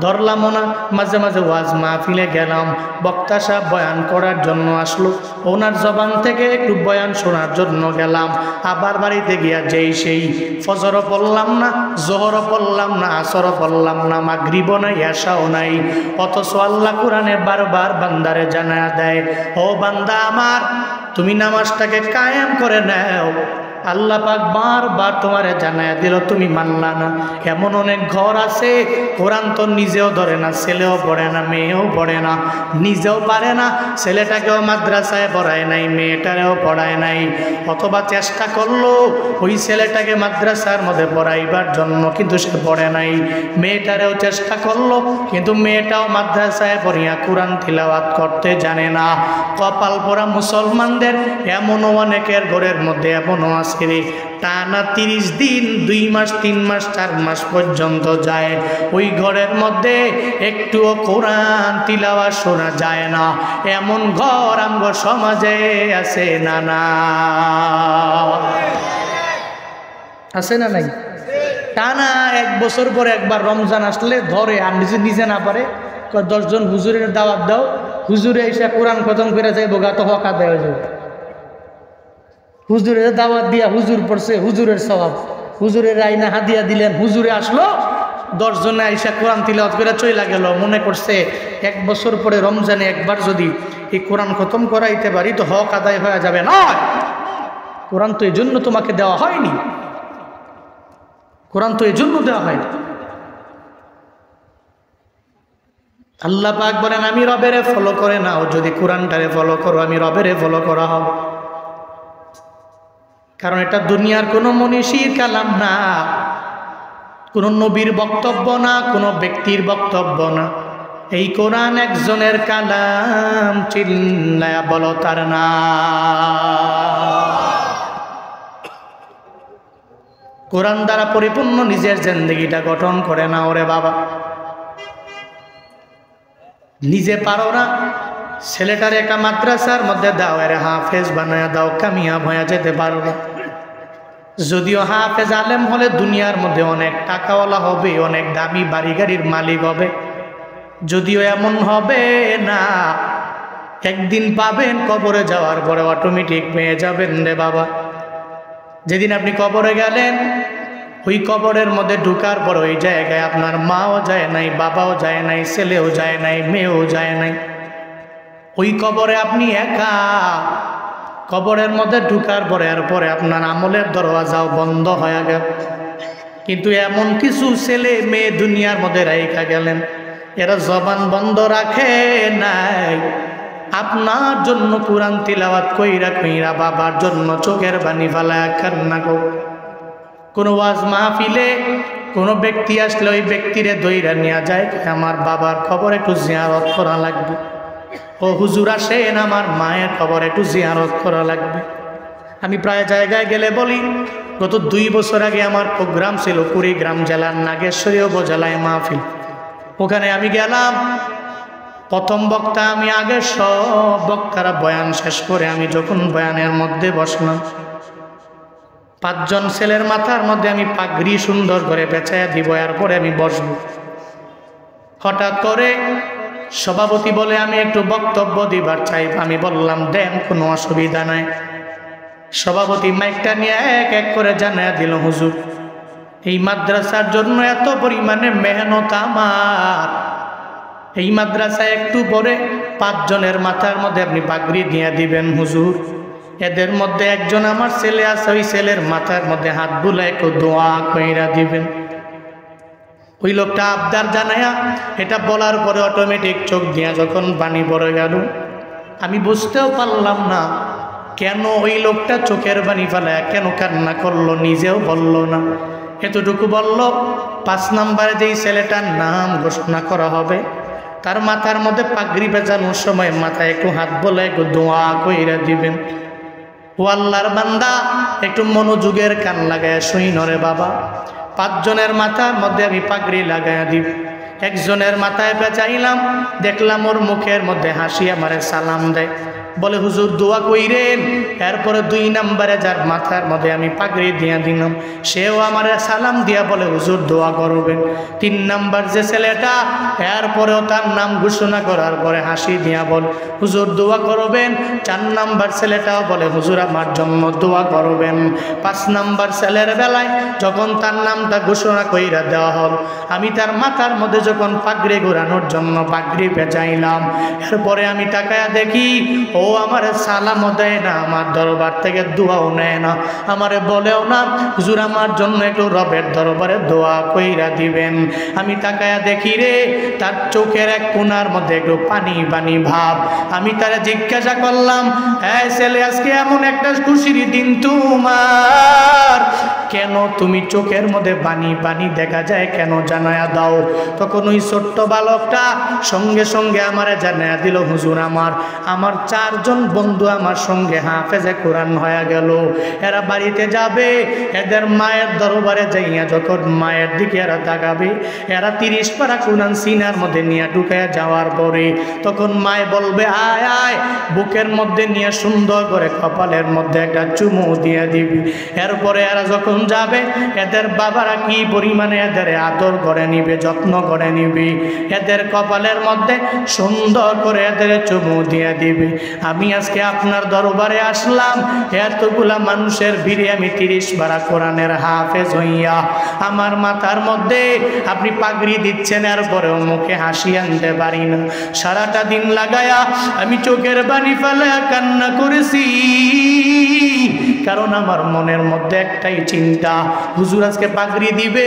ধরলামও না। মাঝে মাঝে ওয়াজ মাহফিলে গেলাম, বক্তা সাহেব বয়ান করার জন্য আসলো, ওনার জবান থেকে একটু বয়ান শোনার জন্য গেলাম। আবার বাড়িতে গিয়া যেই সেই ফজরও পড়লাম না, জোহরও পড়লাম না, আসরও পড়লাম না, মাগরিবও নাই, এশাও নাই। অথচ আল্লাহ কোরআনে বারবার বান্দারে জানায়া দেয়, ও বান্দা আমার, তুমি নামাজটাকে কায়েম করে নাও। আল্লাহ পাক বারবার তোমারে জানায়া দিল, তুমি মানলা না। এমন অনেক ঘর আছে কোরআন তো নিজেও ধরে না, ছেলেও পড়ে না, মেয়েও পড়ে না, নিজেও পারে না, ছেলেটাকেও মাদ্রাসায় পড়ায় নাই, মেয়েটারেও পড়ায় নাই, অথবা চেষ্টা করলো ওই ছেলেটাকে মাদ্রাসার মধ্যে পড়াইবার জন্য, কিন্তু সে পড়ে নাই। মেয়েটারেও চেষ্টা করলো, কিন্তু মেয়েটাও মাদ্রাসায় পড়িয়া কোরআন তিলাওয়াত করতে জানে না। কপাল পোড়া মুসলমানদের এমনও অনেকের ঘরের মধ্যে এমনও আছে রে, টানা 30 দিন, 2 মাস, 3 মাস, 4 মাস পর্যন্ত যায়, ওই ঘরের মধ্যে একটুও কোরআন তিলাওয়াত শোনা যায় না। এমন ঘর আমগো সমাজে আছে না? না, আছে না নাই? টানা 1 বছর পরে একবার রমজান আসলে ধরে, আর নিজে না পারে 10 জন হুজুরের দাওয়াত দাও, হুজুরে এসে কোরআন খতম করে যাইব, গা তো হক আদায় হয়ে যাবে। হুজুরের দাওয়াত দিয়া হুজুর পড়ছে, হুজুরের স্বভাব, হুজুরের আইনা হাদিয়া দিলেন, হুজুরে আসলো, 10 জনে আইসা কোরআন তিলাওয়াত করে চইলা গেল। মনে করছে 1 বছর পরে রমজানে একবার যদি এই কোরআন খতম করাইতে পারি তো হক আদায় হয়ে যাবে। নয়, কোরআন তো এই জন্য তোমাকে দেওয়া হয়নি, কোরআন তো এই জন্য দেওয়া হয়নি। আল্লাহ পাক বলেন, আমি রবেরে ফলো করে নাও, যদি কোরআনটারে ফলো করো আমি রবেরে ফলো করা হবে। কারণ এটা দুনিয়ার কোনো মনীষীর কালাম না, কোনো নবীর বক্তব্য না, কোনো ব্যক্তির বক্তব্য না। এই কোরআন একজনের কালাম, চিল্লায়া বলো তার নাম। কোরআন দ্বারা পরিপূর্ণ নিজের জিন্দেগিটা গঠন করে নাও রে বাবা। নিজে পারো না, ছেলেটার একটা মাদ্রাসার মধ্যে দাও, এর হাফেজ বানায়া দাও, কামিয়াব হয়ে যেতে পারো না। যদিও হাফেজ আলেম হলে দুনিয়ার মধ্যে অনেক টাকাওয়ালা হবে, অনেক দামি বাড়ি গাড়ির মালিক হবে, যদিও এমন হবে না। একদিন পাবেন কবরে যাওয়ার পরে অটোমেটিক পেয়ে যাবেন রে বাবা। যেদিন আপনি কবরে গেলেন, ওই কবরের মধ্যে ঢুকার পর ওই জায়গায় আপনার মাও যায় নাই, বাবাও যায় নাই, ছেলেও যায় নাই, মেয়েও যায় নাই। ওই কবরে আপনি একা। কবরের মধ্যে ঢুকার পরে এরপরে আপনার আমলের দরওয়াজাও বন্ধ হয়ে গেল। কিন্তু এমন কিছু ছেলে মেয়ে দুনিয়ার মধ্যে রাইখা গেলেন, এরা জবান বন্ধ রাখে নাই। আপনার জন্য কোরআন তিলাওয়াত কইরা কইরা বাবার জন্য চোখের পানি ফেলায় কান্না কর। কোনো ওয়াজ মাহফিলে কোনো ব্যক্তি আসলে ওই ব্যক্তিরে দইরা নিয়ে যায়, আমার বাবার খবর একটু জিয়ারত করা লাগবে। ও হুজুর আসেন, আমার মায়ের খবর একটু জিয়ারত করা লাগবে। আমি প্রায় জায়গায় গেলে বলি, গত 2 বছর আগে আমার প্রোগ্রাম ছিল কুড়িগ্রাম জেলার নাগেশ্বরী উপজেলায় মাহফিল। ওখানে আমি গেলাম, প্রথম বক্তা আমি, আগে সব বক্তারা বয়ান শেষ করে আমি যখন বয়ানের মধ্যে বসলাম, 5 জন ছেলের মাথার মধ্যে আমি পাগড়ি সুন্দর করে পেঁচাইয়া দিব, এরপরে আমি বসব। হঠাৎ করে সভাপতি বলে, আমি একটু বক্তব্য দিবার চাই। আমি বললাম, দেন, কোনো অসুবিধা নাই। সভাপতি মাইকটা নিয়ে এক এক করে জানাইয়া দিল, হুজুর এই মাদ্রাসার জন্য এত পরিমাণে মেহনত আমার, এই মাদ্রাসায় একটু পরে 5 জনের মাথার মধ্যে আপনি পাগড়ি দিয়ে দিবেন হুজুর। এদের মধ্যে একজন আমার ছেলে আছে, ওই ছেলের মাথার মধ্যে হাত বুলায় একটু দোয়া কইরা দিবেন। ওই লোকটা আবদার জানায়া এটা বলার পরে অটোমেটিক চোখ দিয়া যখন পানি পড়ে গেল, আমি বুঝতেও পারলাম না কেন ওই লোকটা চোখের পানি ফেলায় কেন কান্না করলো, নিজেও বলল না। এতটুকু বলল, 5 নম্বরে যেই ছেলেটার নাম ঘোষণা করা হবে তার মাথার মধ্যে পাগড়ি পেঁচানোর সময় মাথায় একটু হাত বলে একটু দোয়া কইরা দিবেন। ও আল্লাহর বান্দা, একটু মনোযোগের কান লাগায় শুইন রে বাবা। 5 জনের মাথার মধ্যে আমি পাগড়ি লাগাইয়া দিব। একজনের মাথায় পেঁচাইলাম, দেখলাম ওর মুখের মধ্যে হাসি, আমারে সালাম দেয়, বলে হুজুর দোয়া কইরেন। এরপরে 2 নম্বরে যার মাথার মধ্যে আমি পাগড়ি দিয়া দিলাম, সেও আমারে সালাম দিয়া বলে হুজুর দোয়া করবেন। 3 নম্বর যে ছেলেটা, এরপরেও তার নাম ঘোষণা করার পরে হাসি দিয়া বল হুজুর দোয়া করবেন। 4 নম্বর ছেলেটাও বলে হুজুর আমার জন্য দোয়া করবেন। 5 নম্বর ছেলের বেলায় যখন তার নামটা ঘোষণা কইরা দেওয়া হল, আমি তার মাথার মধ্যে যখন পাগড়ি ঘোরানোর জন্য পাগড়ি পেঁচাইলাম, এরপরে আমি তাকায়া দেখি ও আমারে সালামও দেয় না, আমার দরবার থেকে দোয়াও নেয় না, আমারে বলেও না হুজুর আমার জন্য একটু রবের দরবারে দোয়া কইরা দিবেন। আমি তাকায়া দেখি রে, তার চোখের এক কোণার মধ্যে একটু পানি পানি ভাব। আমি তারে জিজ্ঞাসা করলাম, এই ছেলে আজকে এমন একটা খুশির দিন তোমার, কেন তুমি চোখের মধ্যে পানি পানি দেখা যায়, কেন জানায়া দাও। তখন ওই ছোট্ট বালকটা সঙ্গে সঙ্গে আমারে জানায়া দিল, হুজুর আমার 4 4জন বন্ধু আমার সঙ্গে হাফেজে কোরআন হয়ে গেল। এরা বাড়িতে যাবে, এদের মায়ের দরবারে যাইয়া যখন মায়ের দিকে এরা তাকাবে, এরা 30 পারা কোরআন সিনার মধ্যে নিয়ে ঢুকে যাওয়ার পরে তখন মায়ে বলবে আয় আয়, বুকের মধ্যে নিয়ে সুন্দর করে কপালের মধ্যে একটা চুমু দিয়ে দিবি। এরপরে এরা যখন যাবে, এদের বাবারা কি পরিমাণে এদের আদর করে নিবে, যত্ন করে নিবে, এদের কপালের মধ্যে সুন্দর করে এদের চুমু দিয়ে দিবে। আমি আজকে আপনার দরবারে আসলাম, এতগুলা মানুষের ভিড়ে আমি 30 পারা কোরআনের হাফেজ হইয়া আমার মাথার মধ্যে আপনি পাগড়ি দিচ্ছেন, এরপরেও মুখে হাসি আনতে পারি না। সারাটা দিন লাগায়া আমি চোখের পানি ফেলে কান্না করেছি, কারণ আমার মনের মধ্যে একটাই চিন্তা, হুজুর আজকে পাগড়ি দিবে,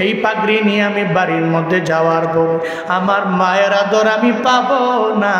এই পাগড়ি নিয়ে আমি বাড়ির মধ্যে যাওয়ার পর আমার মায়ের আদর আমি পাবো না,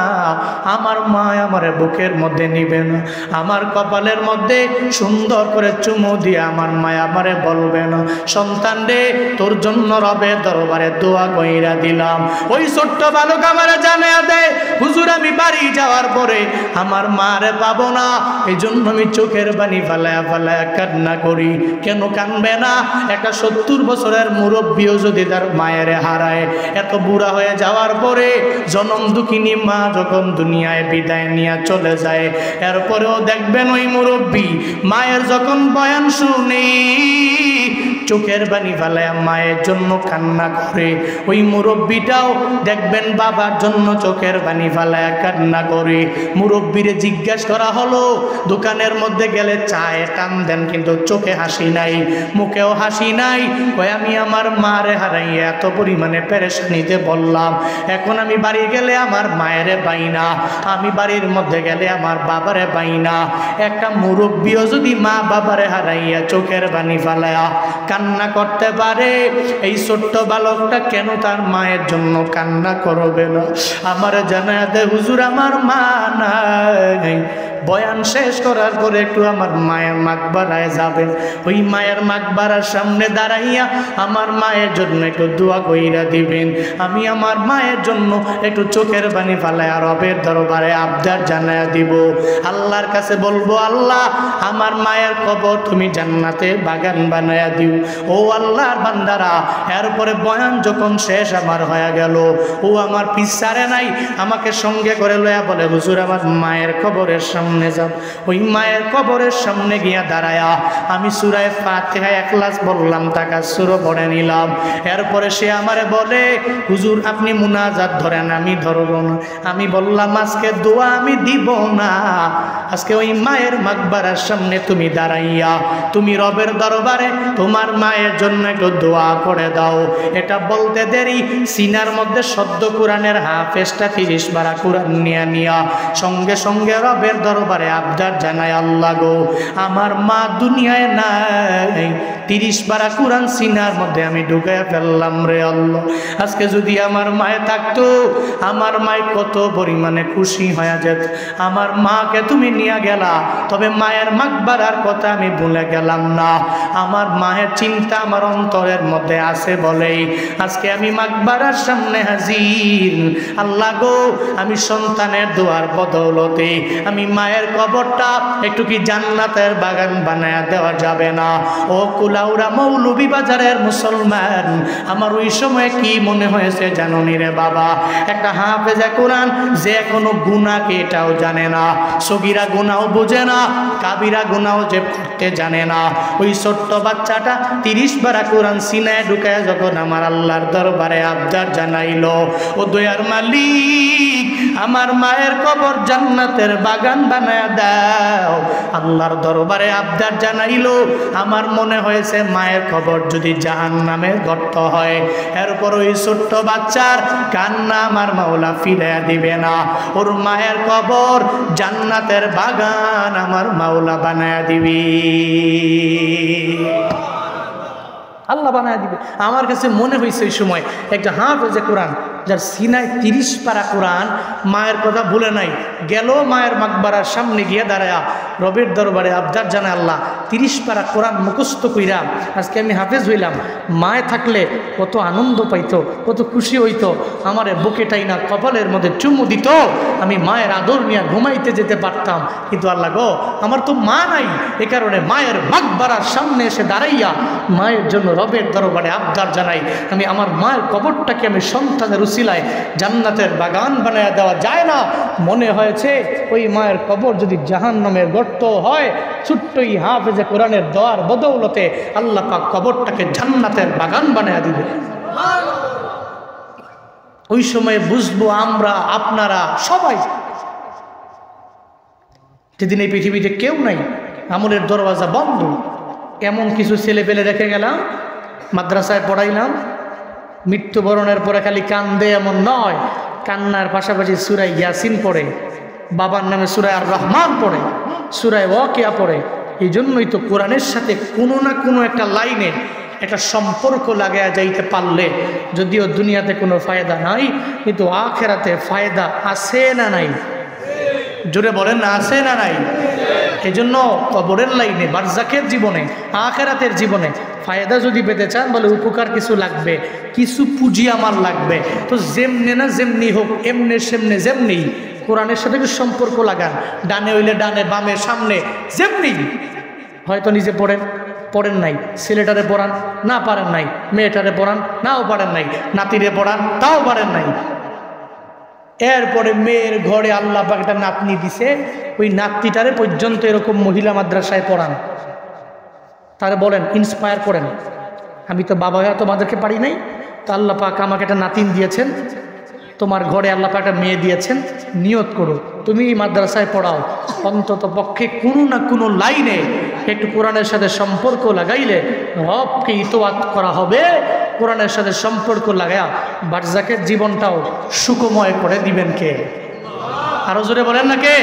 আমার মা আমার বুকের মধ্যে নিবে না, আমার কপালের মধ্যে সুন্দর করে চুমু দিয়ে আমার মায়া আমারে বলবে না, সন্তান রে তোর জন্য রবের দরবারে দোয়া কইরা দিলাম। ওই ছোট্ট বালক আমারে জানায়া দেয়, হুজুর আমি বাড়ি যাওয়ার পরে আমার মারে পাবো না, এই জন্য আমি চোখের পানি ফালায়া ফালায়া কান্না করি। কেন কানবে না? একটা 70 বছরের মুরব্বীও যদি তার মায়ের হারায়, এত বুড়া হয়ে যাওয়ার পরে জনম দুঃখিনী মা যখন দুনিয়ায় বিদায় নিয়ে চলে যায়, এরপরেও দেখবেন ওই মুরব্বী মায়ের যখন বয়ান শুনে চোখের পানি ফালায়া মায়ের জন্য কান্না করে। ওই মুরব্বীটাও দেখবেন বাবার জন্য চোখের পানি ফালায়া কান্না করে। মুরব্বীরে জিজ্ঞাসা করা হলো, দোকানের মধ্যে গেলে চায়ে টান দেন কিন্তু চোখে হাসি নাই, মুখেও হাসি নাই। কই আমি আমার মারে হারাইয়া এত পরিমাণে পেরেশানিতে বললাম, এখন আমি বাড়ি গেলে আমার মায়েরে পাই না, আমি বাড়ির মধ্যে গেলে আমার বাবারে পাই না। একটা মুরব্বীও যদি মা বাবারে হারাইয়া চোখের পানি ফালায়া কান্না করতে পারে, এই ছোট্ট বালকটা কেন তার মায়ের জন্য কান্না করবে না? আমার জানা দে হুজুর আমার মা নাই। বয়ান শেষ করার পরে একটু আমার মায়ের মাকবারায় যাবেন, ওই মায়ের মাকবারার সামনে দাঁড়াইয়া আমার মায়ের জন্য একটু দোয়া কইরা দিবেন। আমি আমার মায়ের জন্য একটু চোখের পানি ফালায়া রবের দরবারে আবদার জানায়া দিব। আল্লাহর কাছে বলবো, আল্লাহ আমার মায়ের কবর তুমি জান্নাতে বাগান বানায়া দিও। ও আল্লাহর বান্দারা, এরপরে বয়ান যখন শেষ আমার হয়ে গেল, ও আমার পিছারে নাই, আমাকে সঙ্গে করে লয়া বলে হুজুর আমার মায়ের কবরের সামনে যাব। ওই মায়ের কবরের সামনে গিয়া দাঁড়ায়া আমি সূরা ফাতিহা ইখলাস বললাম, তাকাসসুরও পড়ে নিলাম। এরপরে সে আমারে বলে হুজুর আপনি মুনাজাত ধরেন, আমি ধরব না। আমি বললাম আজকে দোয়া আমি দিব না, আজকে ওই মায়ের মাকবারার সামনে তুমি দাঁড়াইয়া তুমি রবের দরবারে তোমার মায়ের জন্য একটু দোয়া করে দাও। এটা বলতে দেরি সিনার মধ্যে সদ্য কোরআনের হাফেজটা 30 পারা কোরআন নিয়া সঙ্গে সঙ্গে রবের দরবারে আবদার জানায়, আল্লাহ গো আমার মা দুনিয়ায় নাই, 30 পারা কোরআন সিনার মধ্যে আমি ঢুকাইয়া ফেললাম রে আল্লাহ। আজকে যদি আমার মায়ে থাকতো, আমার মায় কত পরিমাণে খুশি হয়ে যেত। আমার মাকে তুমি নিয়ে গেলা, তবে মায়ের মাকবারার কথা আমি ভুলে গেলাম না। আমার মায়ের চিন্তা আমার অন্তরের মধ্যে আছে বলেই আজকে আমি মাকবারার সামনে হাজির। আল্লাহ গো আমি সন্তানের দোয়ার বদৌলতে আমি মায়ের কবরটা একটু কি জান্নাতের বাগান বানায়া দেওয়া যাবে না? ও কুলাউড়া মৌলভী বাজারের মুসলমান, আমার ওই সময় কি মনে হয়েছে জানো নি রে বাবা? একটা হাফেজে কোরআন যে কোনো গুনাহকে এটাও জানে না, সগীরা গুনাহও বোঝে না, কাবিরা গুনাহও যে করতে জানে না, ওই ছোট্ট বাচ্চাটা 30 পারা কোরআন সিনায় ঢুকায় যখন আমার আল্লাহর দরবারে আবদার জানাইলো, ও দয়ার মালিক আমার মায়ের কবর জান্নাতের বাগান বানায়া দাও, আল্লাহর দরবারে আবদার জানাইলো। আমার মনে হয়েছে মায়ের কবর যদি জাহান্নামের গর্ত হয়, এরপর ওই ছোট্ট বাচ্চার কান্না আমার মাওলা ফিরাইয়া দিবে না, ওর মায়ের কবর জান্নাতের বাগান আমার মাওলা বানায়া দিবে, আল্লাহ বানায়া দিবে। আমার কাছে মনে হয়েছে এই সময় একটা হাফেজে কোরআন যার সিনায় 30 পারা কোরআন, মায়ের কথা ভুলে নাই, গেল মায়ের মাকবারার সামনে গিয়ে দাঁড়ায়া রবের দরবারে আবদার জানায়, আল্লাহ 30 পারা কোরআন মুখস্থ কইরা আজকে আমি হাফেজ হইলাম। মায়ে থাকলে কত আনন্দ পাইতো, কত খুশি হইতো, আমারে বুকে টাইনা কপালের মধ্যে চুমু দিত, আমি মায়ের আদর নিয়ে ঘুমাইতে যেতে পারতাম। কিন্তু আল্লাহ গো, আমার তো মা নাই, এ কারণে মায়ের মাকবারার সামনে এসে দাঁড়াইয়া মায়ের জন্য রবের দরবারে আবদার জানাই, আমি আমার মায়ের কবরটাকে আমি সন্তানের উসিলায় জান্নাতের বাগান বানায় দেওয়া যায় না। মনে হয়েছে ওই মায়ের কবর যদি জাহান্নামের গর্ত হয়, ছোট্টই হাফেজে কোরআনের দোয়ার বদৌলতে আল্লাহ পাক কবরটাকে জান্নাতের বাগান বানায় দিবে। ওই সময় বুঝবো আমরা আপনারা সবাই, যেদিন এই পৃথিবীতে কেউ নাই, আমলের দরওয়াজা বন্ধ, এমন কিছু ছেলে পেলে রেখে গেলাম, মাদ্রাসায় পড়াইলাম, মৃত্যুবরণের পরে খালি কান্দে এমন নয়, কান্নার পাশাপাশি সূরা ইয়াসিন পড়ে, বাবার নামে সূরা আর রহমান পড়ে, সূরা ওয়াকিয়া পড়ে। এই জন্যই তো কোরআনের সাথে কোনো না কোনো একটা লাইনে একটা সম্পর্ক লাগায়া যাইতে পারলে, যদিও দুনিয়াতে কোনো ফায়দা নাই, কিন্তু আখেরাতে ফায়দা আছে না নাই? জোরে বলেন না, আছে না নাই? এই জন্য কবরের লাইনে, বারজাকের জীবনে, আখেরাতের জীবনে ফায়দা যদি পেতে চান, বলে উপকার কিছু লাগবে, কিছু পুঁজি আমার লাগবে। তো যেমনে না যেমনি হোক, এমনে সেমনে যেমনি কোরআনের সাথে একটু সম্পর্ক লাগান, ডানে হইলে ডানে, বামে সামনে, যেমনি হয়তো নিজে পড়েন নাই, ছেলেটারে পড়ান, না পারেন নাই, মেয়েটারে পড়ান, নাও পারেন নাই, নাতিরে পড়ান, তাও পারেন নাই। এরপরে মেয়ের ঘরে আল্লাহ পাক একটা নাতনি দিছে, ওই নাতনিটারে পর্যন্ত এরকম মহিলা মাদ্রাসায় পড়ান, তারা বলেন, ইন্সপায়ার করেন, আমি তো বাবা হয়ে তোমাদেরকে পারি নাই, তো আল্লাহ পাক আমাকে একটা নাতিন দিয়েছেন, তোমার ঘরে আল্লাহ পাক একটা মেয়ে দিয়েছেন, নিয়ত করো তুমি এই মাদ্রাসায় পড়াও, অন্তত পক্ষে কোনো না কোনো লাইনে একটু কোরআনের সাথে সম্পর্ক লাগাইলে রবকে ইতোয়াত করা হবে। কোরআনের সাথে সম্পর্ক লাগায়া বারজাকের জীবনটাও সুখময় করে দিবেন কে? আরো জোরে বলেন না কে?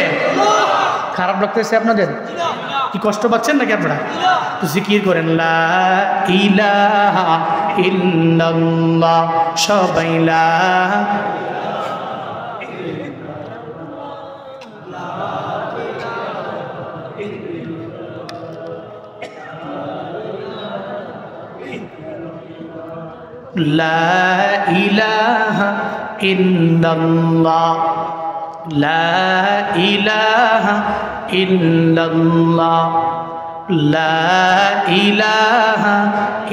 খারাপ লাগতেছে আপনাদের? কি কষ্ট পাচ্ছেন নাকি আপনারা? জিকির করেন, লা ইলাহা ইল্লাল্লাহ, সবাই লা লা ইলাহা ইল্লাল্লাহ, লা ইলাহা ইল্লাল্লাহ, লা ইলাহা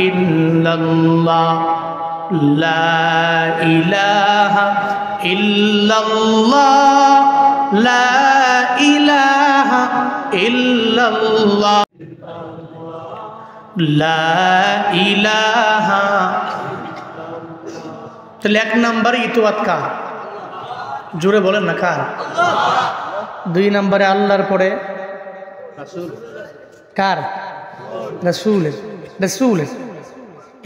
ইল্লাল্লাহ, লা ইলাহা ইল্লাল্লাহ, লা ইলাহা ইল্লাল্লাহ, লা ইলাহা। তাহলে 1 নম্বরে ইতোয়াত কার? জোরে বলেন না কার? 2 নম্বরে আল্লাহর পরে কার? রাসূলের। রাসূলের।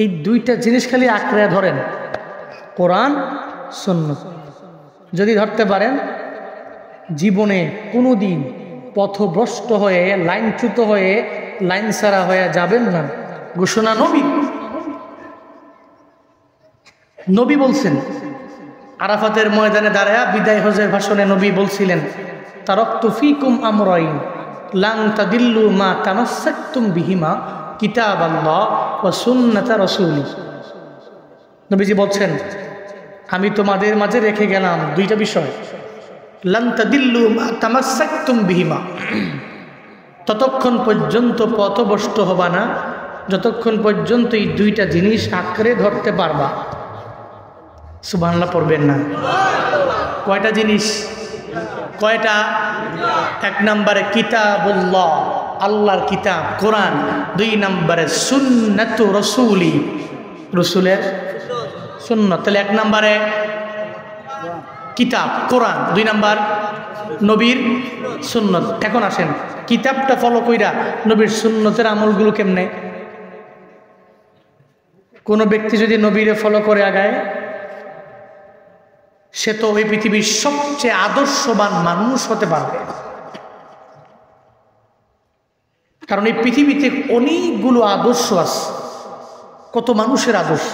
এই 2টা জিনিস খালি আঁকড়ে ধরেন, কোরআন সুন্নাত। যদি ধরতে পারেন, জীবনে কোনো দিন পথভ্রষ্ট হয়ে, লাইনচ্যুত হয়ে, লাইন ছাড়া হয়ে যাবেন না। ঘোষণা নবী, নবী বলছেন, আরাফাতের ময়দানে দাঁড়ায়া বিদায় হজের ভাষণে নবী বলছিলেন, তারাকতু ফীকুম আমরাইন লান তাদিল্লু মা তামাসসাকতুম বিহিমা কিতাবাল্লাহ ওয়া সুন্নাতা রাসূলি। নবীজি বলছেন, আমি তোমাদের মাঝে রেখে গেলাম 2টা বিষয়, লান তাদিল্লু মা তামাসসাকতুম বিহিমা, ততক্ষণ পর্যন্ত পথভ্রষ্ট হবা না যতক্ষণ পর্যন্ত এই 2টা জিনিস আঁকড়ে ধরতে পারবা। সুবহানাল্লাহ পড়বেন না? কয়টা জিনিস? কয়টা? 1 নম্বরে কিতাবুল্লাহ, আল্লাহর কিতাব কোরআন। 2 নম্বরে সুন্নাতু রাসূলি, রাসূলের সুন্নাত। তাহলে 1 নম্বরে কিতাব কোরআন, 2 নম্বর নবীর সুন্নত। এখন আসেন, কিতাবটা ফলো কইরা নবীর সুন্নতের আমলগুলো কেমনে? কোনো ব্যক্তি যদি নবীরে ফলো করে আগায়, সে তো ওই পৃথিবীর সবচেয়ে আদর্শবান মানুষ হতে পারবে। কারণ এই পৃথিবীতে অনেকগুলো আদর্শ আছে, কত মানুষের আদর্শ,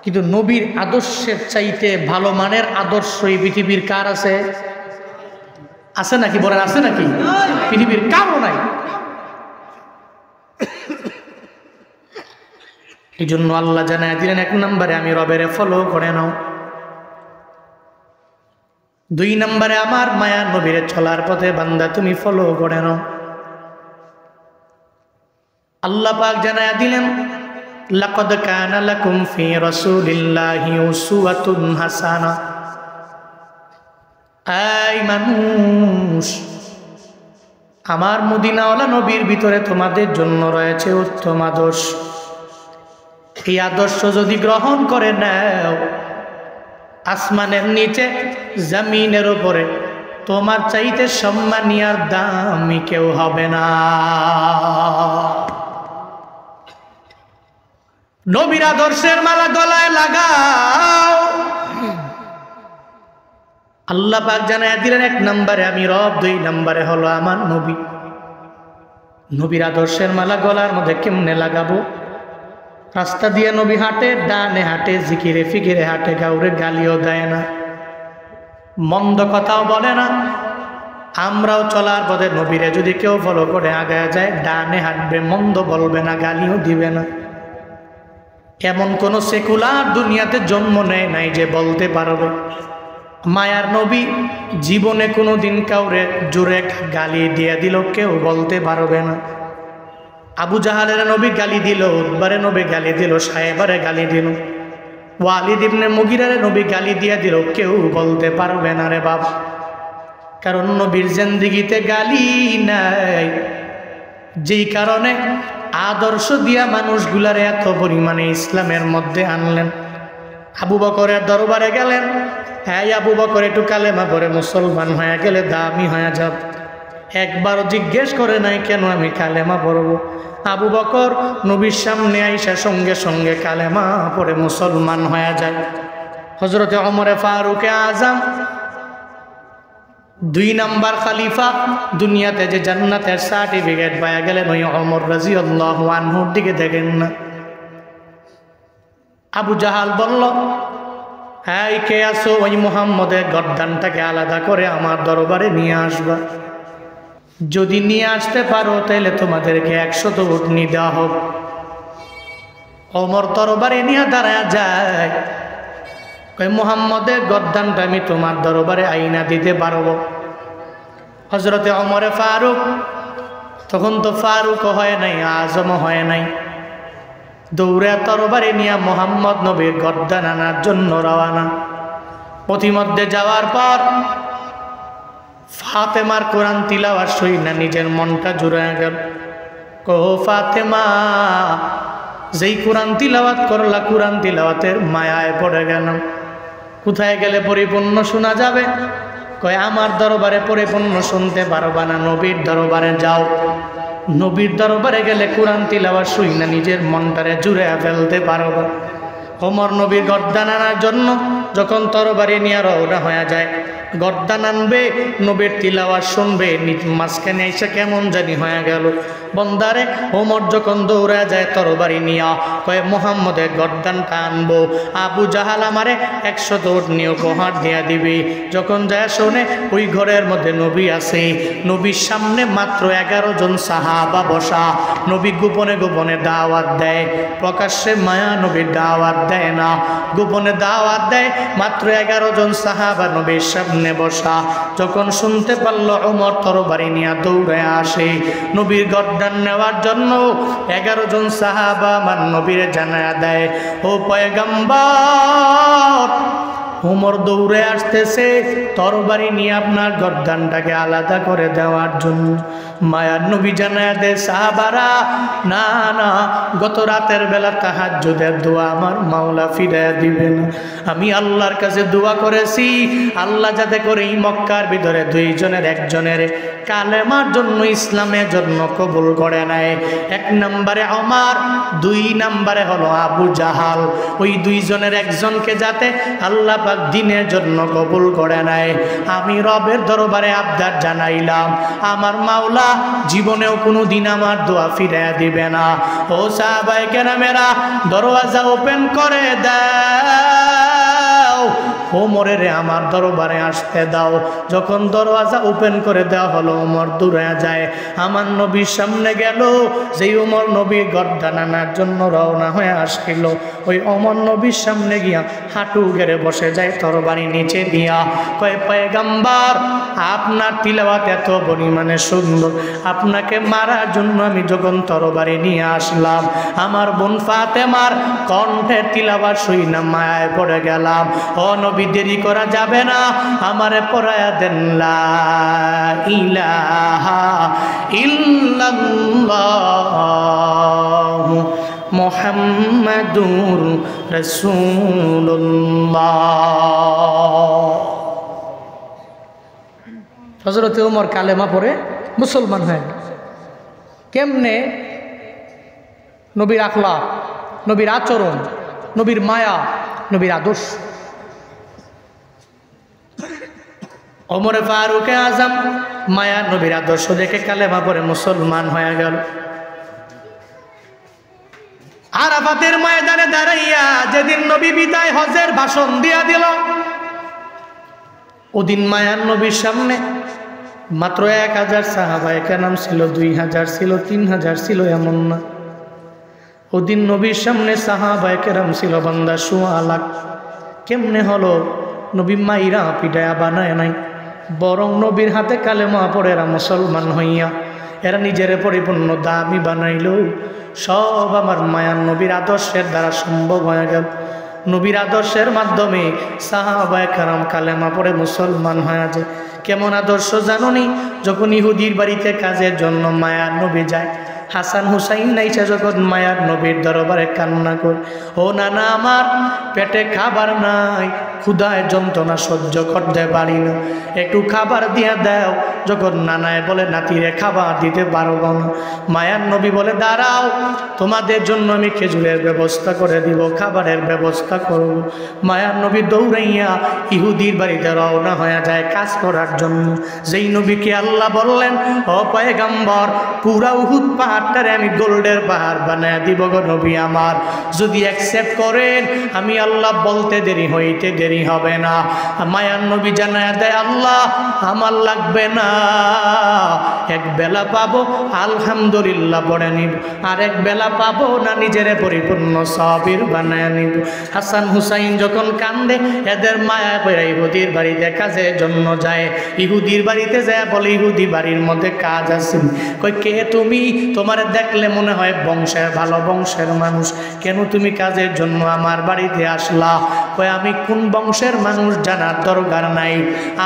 কিন্তু নবীর আদর্শের চাইতে ভালো মানের আদর্শ এই পৃথিবীর কার আছে? আছে নাকি বলেন, আছে নাকি? পৃথিবীর কারও নাই। এই জন্য আল্লাহ জানায় দিলেন, 1 নম্বরে আমি রবের ফলো করে নাও, 2 নম্বরে আমার মায়া নবীর চলার পথে বান্দা তুমি ফলো করে নাও। আল্লাহ পাক জানায় দিলেন, লাকাদ কানা লাকুম ফি রাসূলিল্লাহি উসওয়াতুন হাসানাহ। এই মানুষ, আমার মদিনাওয়ালা নবীর ভিতরে তোমাদের জন্য রয়েছে উত্তম আদর্শ। এই আদর্শ যদি গ্রহণ করে নাও, আসমানের নিচে জমিনের উপরে তোমার চাইতে সম্মানী আর দামি কেউ হবে না। নবীর আদর্শের মালা গলায় লাগাও। আল্লাহ পাক জানায় দিলেন, 1 নম্বরে আমি রব, 2 নম্বরে হলো আমার নবী। নবীর আদর্শের মালা গলার মধ্যে কেমনে লাগাবো? রাস্তা দিয়ে নবী হাঁটে, ডানে হাঁটে, জিকিরে ফিকিরে হাঁটে, কাউরে গালিও দেয় না, মন্দ কথাও বলে না। আমরাও চলার পথে নবীরে যদি কেউ ফলো করে আগায় যায়, ডানে হাঁটবে, মন্দ বলবে না, গালিও দিবে না। এমন কোন সেকুলার দুনিয়াতে জন্ম নেয় নাই যে বলতে পারবে মায়ার নবী জীবনে কোনো দিন কাউরে জোরে গালি দিয়ে দিল, কেউ বলতে পারবে না। আবু জাহালের নবী গালি দিল, উতবারে নবী গালি দিল, সাহেবারে গালি দিল, ওয়ালিদ ইবনে মুগিরারে নবী গালি দিয়ে দিল, কেউ বলতে পারবে না রে বাপ। কারণ নবীর জিন্দেগিতে গালি নাই। যেই কারণে আদর্শ দিয়া মানুষগুলারে এত পরিমাণে ইসলামের মধ্যে আনলেন। আবু বকরের দরবারে গেলেন, হ্যাঁ আবু বকর একটু কালেমা পড়ে মুসলমান হয়ে গেলে দামি হয়ে যাব। একবারও জিজ্ঞেস করে নাই কেন আমি কালেমা পড়ব। আবু বকর নবীর সামনে আইসা সঙ্গে সঙ্গে কালেমা পড়ে মুসলমান হয়ে যায়। হযরতে ওমরে ফারুকে আজম 2 নাম্বার খলিফা, দুনিয়াতে যে জান্নাতের সার্টিফিকেট পাওয়া গেলেন, ওই ওমর রাদিয়াল্লাহু আনহুর দিকে দেখেন না। আবু জাহাল বলল, হ্যাঁ কে আসো? ওই মুহাম্মদের গর্দানটাকে আলাদা করে আমার দরবারে নিয়ে আসবা। যদি নিয়ে আসতে পারো তাহলে তোমাদেরকে 100 উটনি দেওয়া হোক। ওমর দরবারে নিয়ে দাঁড়ায় যায়, ওই মুহাম্মদের গর্দানটা আমি তোমার দরবারে আইনা দিতে পারবো। হযরতে ওমরে ফারুক, তখন তো ফারুক হয় নাই, আজম হয় নাই, দৌড়ে তরবারি নিয়ে মোহাম্মদ নবীর গর্দান আনার জন্য রওয়ানা। পথিমধ্যে যাওয়ার পর ফাতেমার কোরআন তিলাওয়াত শুই না নিজের মনটা জুড়ে গেল। কো ফাতেমা, যেই কোরআন তিলাওয়াত করলা, কোরআন তিলাওয়াতের মায়ায় পড়ে গেল। কোথায় গেলে পরিপূর্ণ শোনা যাবে? কয় আমার দরবারে পরিপূর্ণ শুনতে পারবা না, নবীর দরবারে যাও। নবীর দরবারে গেলে কোরআন তিলাওয়াত শুই না নিজের মনটারে জুড়ে ফেলতে পারবা। ওমর নবীর গর্দান আনার জন্য যখন তরবারি নিয়ে রওনা হয়ে যায়, গর্দান আনবে, নবীর তিলাওয়াত শুনবে, মাঝখানে এসে কেমন জানি হয়ে গেল। বন্দারে ওমর যখন দৌড়া যায় তরবারি নিয়া, কয়ে মোহাম্মদের গর্দানটা আনবো, আবু জাহাল আমারে 100 উটনি উপহার দিয়া দিবে। যখন যায় শোনে ওই ঘরের মধ্যে নবী আছে, নবীর সামনে মাত্র 11 জন সাহাবা বসা। নবী গোপনে গোপনে দাওয়াত দেয়, প্রকাশ্যে মায়া নবীর দাওয়াত দেয় না, গোপনে দাওয়াত দেয়। মাত্র 11 জন সাহাবা নবীর সামনে বসা। যখন শুনতে পারলো ওমর তরবারি নিয়ে দৌড়ে আসে নবীর গর্দান নেওয়ার জন্য, 11 জন সাহাবা আমার নবীরে জানায়া দেয়, ও পয়গম্বর, ওমর দৌড়ে আসতেছে তরবারি নিয়ে আপনার গর্দানটাকে আলাদা করে দেওয়ার জন্য। মায়ার নবী জানায়া দেয়, সাহাবারা না না, গত রাতের বেলা তাহাজ্জুদের দোয়া আমার মাওলা ফিরাইয়া দিবে না। আমি আল্লাহর কাছে দোয়া করেছি, আল্লাহ যাতে করে এই মক্কার ভিতরে 2 জনের একজনের কালেমার জন্য, ইসলামের জন্য কবুল করে নেয়। 1 নম্বরে ওমর, 2 নম্বরে হলো আবু জাহাল। ওই 2 জনের একজনকে যাতে আল্লাহ পাক দিনের জন্য কবুল করে নেয়। আমি রবের দরবারে আবদার জানাইলাম, আমার মাওলা জীবনেও কোনো দিন আমার দোয়া ফিরিয়ে দিবে না। ও সাহাবায়ে কেরামেরা, দরওয়াজা ওপেন করে দাও, ওমরের আমার দরবারে আসতে দাও। যখন দরওয়াজা ওপেন করে দেওয়া হলো, ওমর দূরে যায়, আমার নবীর সামনে গেল। যেই ওমর নবী গর্দানার জন্য রওনা হয়ে আসছিল, ওই ওমর নবীর সামনে গিয়া হাঁটু গেড়ে বসে যায়, তরবারি নিচে দিয়া কয়, পয়গম্বর আপনার তিলাওয়াত এত পরিমাণে সুন্দর, আপনাকে মারার জন্য আমি যখন তরবারি নিয়ে আসলাম, আমার বোন ফাতেমার কণ্ঠে তিলাওয়াত শুই না মায়ায় পড়ে গেলাম। ও নবী, দেরি করা যাবে না, আমারে পড়ায়া দেন লা ইলাহা ইল্লাল্লাহ মুহাম্মাদুর রাসূলুল্লাহ। হযরত ওমর কালেমা পড়ে মুসলমান হয়ে গেল। কেমনে? নবীর আখলাক, নবীর আচরণ, নবীর মায়া, নবীর আদর্শ। ওমর ফারুক আজম মায়া নবীর আদর্শ দেখে কালেমা পড়ে মুসলমান হয়ে গেল। আরাফাতের ময়দানে দাঁড়াইয়া যেদিন নবী বিদায় হজের ভাষণ দিয়া দিল, ওদিন মায়ার নবীর সামনে মাত্র 1000 সাহাবায়ে কেরাম ছিল, 2000 ছিল, 3000 ছিল, এমন না। ওদিন নবীর সামনে সাহাবায়ে কেরাম ছিল বান্দা 1.25 লাখ। কেমনে হলো? নবী মাইরা পিটায়া বানায় নাই, বরং নবীর হাতে কালেমা পড়ে এরা মুসলমান হইয়া এরা নিজের পরিপূর্ণ দামি বানাইল। সব আমার মায়ার নবীর আদর্শের দ্বারা সম্ভব হয়ে গেল। নবীর আদর্শের মাধ্যমে সাহাবায়ে কেরাম কালেমা পড়ে মুসলমান হয়ে যায়। কেমন আদর্শ জানোনি? যখন ইহুদির বাড়িতে কাজের জন্য মায়ার নবী যায়, হাসান হুসাইন নাইসা যখন মায়ার নবীর দরবারে কান্না করে, ও নানা আমার পেটে খাবার নাই, ক্ষুধায় যন্ত্রণা সহ্য করতে পারি না, একটু খাবার দিয়া দাও। যখন নানায় বলে, নাতিরে খাবার দিতে পারবো না, মায়ার নবী বলে, দাঁড়াও, তোমাদের জন্য আমি খেজুরের ব্যবস্থা করে দিব, খাবারের ব্যবস্থা করব। মায়ার নবী দৌড়াইয়া ইহুদির বাড়িতে রওনা হয়ে যায় কাজ করার জন্য। যেই নবীকে আল্লাহ বললেন, ও পয়গম্বর, পুরা উহুদ পাহাড়টারে আমি গোল্ডের পাহাড় বানায় দিব গো নবী আমার, যদি অ্যাকসেপ্ট করেন আমি আল্লাহ বলতে দেরি হইতে দেরি হবে না। মায়ার নবী জানায় দেয়, আল্লাহ আমার লাগবে না, এক বেলা পাবো আলহামদুলিল্লাহ পড়ে নিব, আর এক বেলা পাবো না নিজের পরিপূর্ণ সাবির বানায় নিব। হাসান হুসাইন যখন কান্দে, এদের মায়া করে ইহুদির বাড়িতে কাজের জন্য যায়। ইহুদির বাড়িতে যায় বলে, ইহুদি বাড়ির মধ্যে কাজ আছে। কই, কে তুমি? তোমার দেখলে মনে হয় বংশের ভালো বংশের মানুষ, কেন তুমি কাজের জন্য আমার বাড়িতে আসলা? কই, আমি কোন বংশের মানুষ জানার দরকার নাই,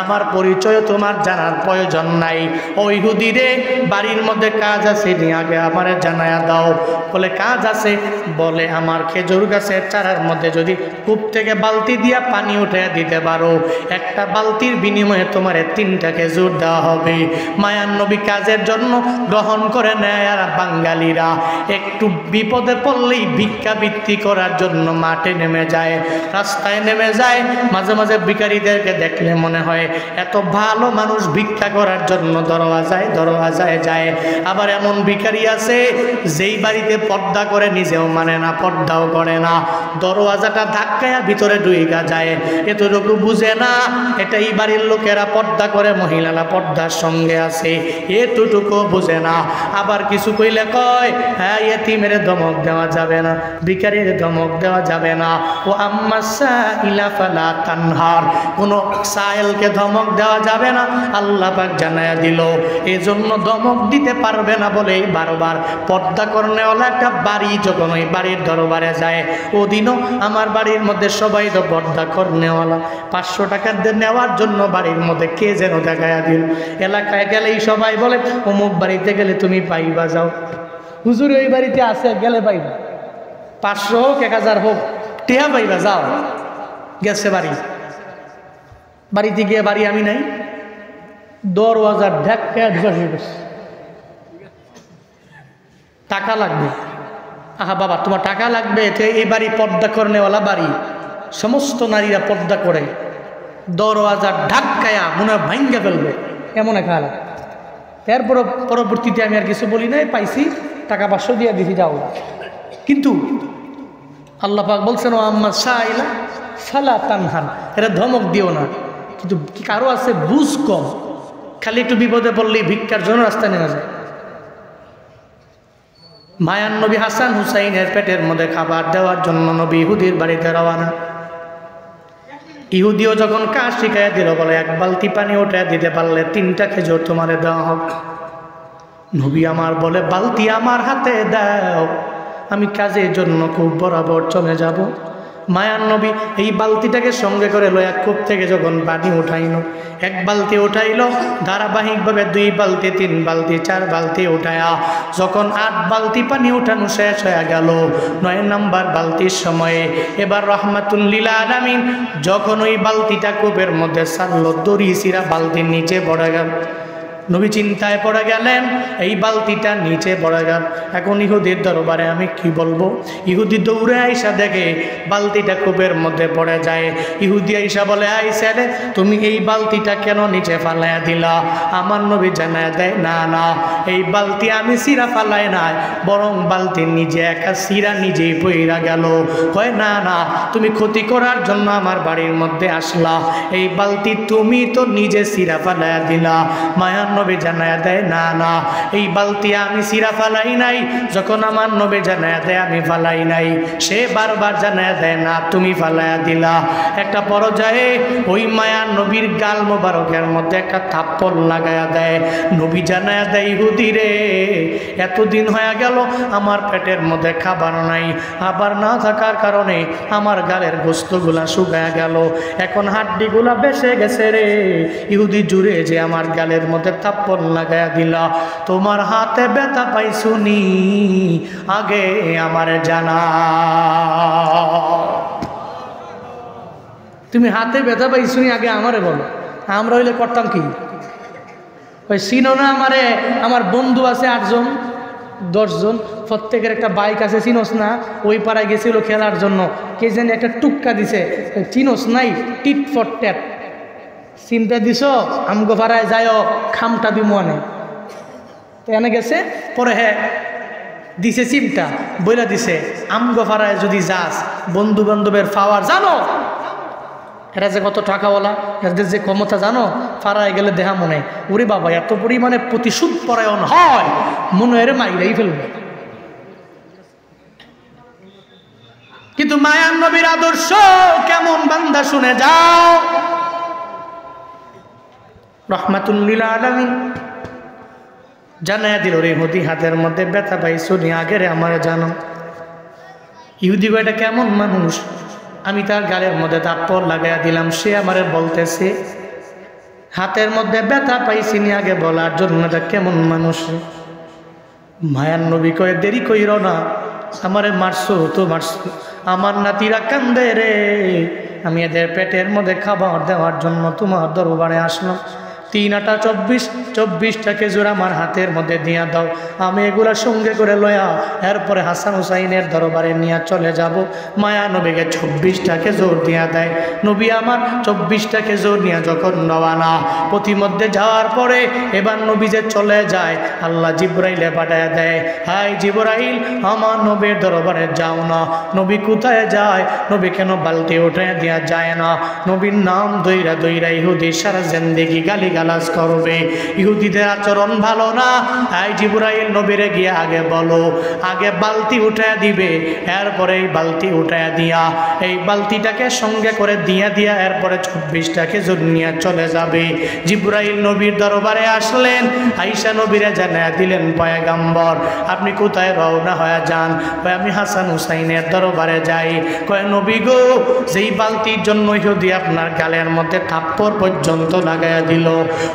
আমার পরিচয় তোমার জানার প্রয়োজন নাই। ও ইহুদি রে, বাড়ির মধ্যে কাজ আছে, আগে আমারে জানায়া দাও। বলে, কাজ আছে? বলে, আমার খেজুর গাছের চারার মধ্যে যদি কূপ থেকে বালতি দিয়া পানি উঠে দিতে পারো, একটা বালতির বিনিময়ে তোমার 3টা খেজুর দেওয়া হবে। মায়ার নবী কাজের জন্য গ্রহণ করে নেয়। আর বাঙালিরা একটু বিপদে পড়লেই ভিক্ষাবৃত্তি করার জন্য মাঠে নেমে যায়, রাস্তায় নেমে যায়। মাঝে মাঝে ভিখারিদেরকে দেখলে মনে হয় এত ভালো মানুষ, ভিক্ষা করার জন্য দরওয়াজায় যায়। আবার এমন ভিখারি আছে যেই বাড়িতে পর্দা করে নিজেও মানে না, পর্দাও করে না, দরওয়াজাটা ধাক্কায়া ভিতরে ঢুইকা যায়, এতটুকু বুঝে না এটা এই বাড়ির লোকেরা পর্দা করে, মহিলারা পর্দার সঙ্গে আছে, এতটুকু বুঝে না। আবার কিছু কইলে কয়, হ্যাঁ এতিমের ধমক দেওয়া যাবে না, ভিখারির ধমক দেওয়া যাবে না। ও আম্মা সাইলা ফালা তানহার, কোনো সাইলকে ধমক দেওয়া যাবে না, আল্লাহ পাক জানায়া দিল। এজন্য ধমক দিতে পারবে না বলে বারবার পর্দা করনেওয়ালা একটা বাড়ি যখন ওই বাড়ির দরবারে যায়, ওদিনও আমার বাড়ির মধ্যে সবাই তো পর্দা করনেওয়ালা, 500 টাকা নেওয়ার জন্য বাড়ির মধ্যে কে যেন দেখায়া দিল। এলাকায় গেলেই সবাই বলে, অমুক বাড়িতে গেলে তুমি পাইবা, যাও হুজুর ওই বাড়িতে আছে, গেলে পাইবা, 500 হোক 1000 হোক, টেহা পাইবা, যাও। গেছে বাড়িতে গিয়ে, বাড়ি আমি নাই, দরওয়াজার ঢাকা টাকা লাগবে। আহা বাবা, তোমার টাকা লাগবে? এই বাড়ি পর্দা করনেওয়ালা বাড়ি, সমস্ত নারীরা পর্দা করে, দরওয়াজা ঢাক্কায়া মনে হয় ভাঙ্গা ফেলবে, এমন এক হালাত। এরপর পরবর্তীতে আমি আর কিছু বলি নাই, পাইছি, টাকা 500 দিয়ে দিছি, যাও। কিন্তু আল্লাহ পাক বলছেন, ও আম্মা সাইলা ফালা তানহার, এটা ধমক দিও না। কিন্তু কারো আছে বুঝ কম, খালি একটু বিপদে পড়লেই ভিক্ষার জন্য রাস্তায় নেমে যায়। মায়ান নবী হাসান হুসাইনের পেটের মধ্যে খাবার দেওয়ার জন্য নবী ইহুদির বাড়িতে রওনা। ইহুদিও যখন কাজ শিখাইয়া দিল, বলে 1 বালতি পানি ওঠা দিতে পারলে 3টা খেজুর তোমারে দেওয়া হোক। নবী আমার বলে, বালতি আমার হাতে দাও, আমি কাজের জন্য খুব বরাবর চলে যাব। মায়ার নবী এই বালতিটাকে সঙ্গে করে লয়া কূপ থেকে যখন পানি উঠাইল, 1 বালতি উঠাইল, ধারাবাহিকভাবে 2 বালতি, 3 বালতি, 4 বালতি উঠায়া যখন 8 বালতি পানি উঠানো শেষ হয়ে গেল, 9 নম্বর বালতির সময়ে এবার রহমাতুল লিল আলামিন যখন ওই বালতিটা কূপের মধ্যে ছাড়লো, দড়ি ছিঁড়া বালতির নিচে পড়ে গেল। নবী চিন্তায় পড়ে গেলেন, এই বালতিটা নিচে পড়ে গেল, এখন ইহুদির দরবারে আমি কি বলবো? ইহুদি দৌড়ে আইসা দেখে বালতিটা কূপের মধ্যে পড়ে যায়। ইহুদি আইসা বলে, আই ছেলে, তুমি এই বালতিটা কেন নিচে ফালাইয়া দিলা? আমার নবী জানায় দেয়, না না, এই বালতি আমি সিরা ফালাই নাই, বরং বালতির নিজে একা সিরা নিজেই পইরা গেল। কয়, না না, তুমি ক্ষতি করার জন্য আমার বাড়ির মধ্যে আসলা, এই বালতি তুমি তো নিজে সিরা ফালাইয়া দিলা। মায়ান নবী জানায়া দেয়, না না, এই বালতি আমি সিরা ফালাই নাই। যখন আমার নবী জানায়া দেয় আমি ফালাই নাই, সে বারবার জানায়া দেয়, না তুমি ফালাইয়া দিলা। একটা পর্যায়ে ওই মায়ার নবীর গাল মোবারকের মধ্যে একটা থাপ্পড় লাগায়া দেয়। নবী জানায়া দেয়, ইহুদি রে, এতদিন হয়ে গেল আমার পেটের মধ্যে খাবার নাই, আবার না থাকার কারণে আমার গালের গোস্তগুলা শুকায়া গেল, এখন হাড্ডিগুলা বেসে গেছে রে। ইহুদি জুড়ে যে আমার গালের মধ্যে থাপ্পড় লাগায়া দিলা, তোমার হাতে ব্যথা পাইছুনি, আগে আমার জানা। তুমি হাতে ব্যথা পাইছুনি, আগে আমারে বলো। আমরা হইলে করতাম কি? ওই চিনো না আমারে? আমার বন্ধু আছে 8 জন 10 জন, প্রত্যেকের একটা বাইক আছে, চিনোস না? ওই পাড়ায় গেছিল খেলার জন্য, কে যেন একটা টুক্কা দিছে, চিনোস নাই? টিট ফর ট্যাট, চিন্তা দিছ, আমগো পাড়ায় যায় খামটা দি মনে তো এনে গেছে। পরে হ্যাঁ দিছে চিমটা, বইলা দিছে, আমগো পাড়ায় যদি যাস, বন্ধু বান্ধবের পাওয়ার জানো, এরা যে কত টাকাওয়ালা, এদের যে ক্ষমতা জানো, পাড়ায় গেলে দেহা মনে, ওরে বাবা এত পরিমাণে প্রতিশোধ পরায়ণ হয়, মনে এর মাইরাই ফেলবে। কিন্তু মায়ার নবীর আদর্শ কেমন বান্দা শুনে যাও। রহমাতুল লিল আলামিন জানায়া দিল, রে ইহুদি হাতের মধ্যে ব্যথা পাইছো নি, আগের আমার জানো। ইহুদি এটা কেমন মানুষ? আমি তার গালের মধ্যে থাপ্পড় লাগাইয়া দিলাম, সে আমারে বলতেছে হাতের মধ্যে ব্যথা পাইছি নি, আগে বলার জন্য। এটা কেমন মানুষ? মায়ার নবী কয়ে, দেরি কইর না, আমারে মারছো তো মারছো, আমার নাতিরা কান্দে রে, আমি এদের পেটের মধ্যে খাবার দেওয়ার জন্য তোমার দরবারে আসলাম। 3 আটা 24টা খেজুর আমার হাতের মধ্যে দিয়া দাও, আমি এগুলা সঙ্গে করে লয়া এরপরে হাসান হুসাইনের দরবারে নিয়ে চলে যাব। মায়া নবীকে 24টা খেজুর দিয়া দেয়। নবী আমার 24টা খেজুর নিয়ে যখন রওনা, প্রতিমধ্যে যাওয়ার পরে এবার নবী যে চলে যায়, আল্লাহ জিবরাইলে পাঠায় দেয়, হাই জিবরাইল, আমার নবীর দরবারে যাও না। নবী কোথায় যায়? নবী কেন বালতি উঠে দিয়া যায় না? নবীর নাম দইরা দইরা ইহুদি সারা জিন্দেগি গালি গালাজ করবে, ইহুদিদের আচরণ ভালো না। তাই জিবরাইল নবীরে গিয়ে আগে বলো, আগে বালতি উঠায় দিবে, এরপরে এই বালতি উঠায় দিয়া এই বালতিটাকে সঙ্গে করে দিয়া এরপরে 24টা খেজুর নিয়ে চলে যাবে। জিবরাইল নবীর দরবারে আসলেন, আয়েশা নবীরে জানায়া দিলেন, পয়গম্বর আপনি কোথায় রওনা হয়ে যান? কয় আমি হাসান হুসাইনের দরবারে যাই। কয় নবী গো, যেই বালতির জন্য ইহুদি আপনার গালের মধ্যে থাপ্পড় পর্যন্ত লাগাইয়া দিল,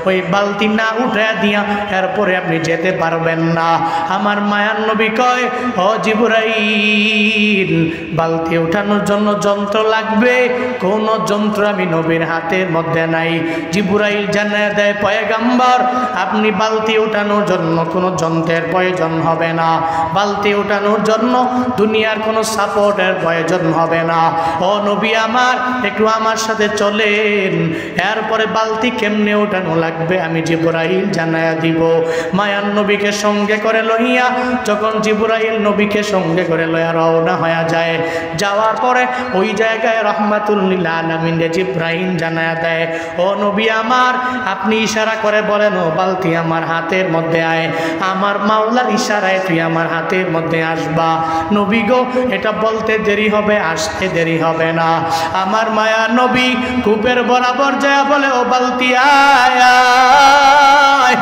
ওই বালতি না উঠে দিয়া এরপরে আপনি যেতে পারবেন না। আমার মায়ার নবী কয়, ও জিবরাইল, বালতি উঠানোর জন্য যন্ত্র লাগবে, কোন যন্ত্র আমি নবীর হাতের মধ্যে নাই। জিবরাইল জানিয়ে দেয়, পয়গম্বর আপনি বালতি উঠানোর জন্য কোনো যন্ত্রের প্রয়োজন হবে না, বালতি উঠানোর জন্য দুনিয়ার কোনো সাপোর্টের প্রয়োজন হবে না। ও নবী আমার, একটু আমার সাথে চলেন, এরপরে বালতি কেমনে উঠানো লাগবে আমি জিবরাইল জানায়া দিব। মায়ার নবীকে সঙ্গে করে লইয়া যখন জিবরাইল নবীকে সঙ্গে করে লইয়া রওনা হয়ে যায়, যাওয়ার পরে ওই জায়গায় রহমাতুল লিল আলামিন জিবরাইল জানায়া দেয়, ও নবী আমার, আপনি ইশারা করে বলেন, ও বালতি আমার হাতের মধ্যে আয়। আমার মাওলার ইশারায় তুই আমার হাতের মধ্যে আসবা। নবী গো, এটা বলতে দেরি হবে, আসতে দেরি হবে না। আমার মায়া নবী কূপের বরাবর যায় বলে, ও বালতি আয় আয়,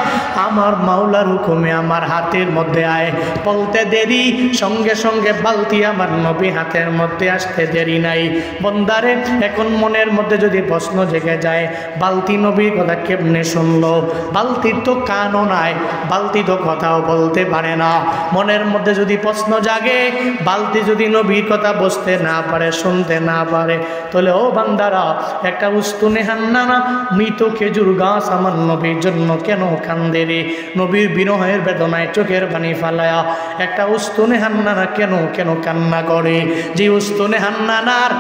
আমার মাওলার হুকুমে আমার হাতের মধ্যে আয়। বলতে দেরি, সঙ্গে সঙ্গে বালতি আমার নবী হাতের মধ্যে আসতে দেরি নাই। বন্দারে, এখন মনের মধ্যে যদি প্রশ্ন জেগে যায়, বালতি নবীর কথা কেমনে শুনলো? বালতির তো কানও নাই, বালতি তো কথাও বলতে পারে না। মনের মধ্যে যদি প্রশ্ন জাগে, বালতি যদি নবীর কথা বুঝতে না পারে, শুনতে না পারে, তাহলে ও বান্দারা, একটা উস্তুনে হান্নানা মৃত খেজুর গাছ আমার নবীর জন্য কেন কান্দে রে? নবীর বিরহের বেদনায় চোখের পানি ফালায়া একটা উস্তুনে হান্নানা কেন কেন কান্না করে? যে উস্তুনে হান্নানার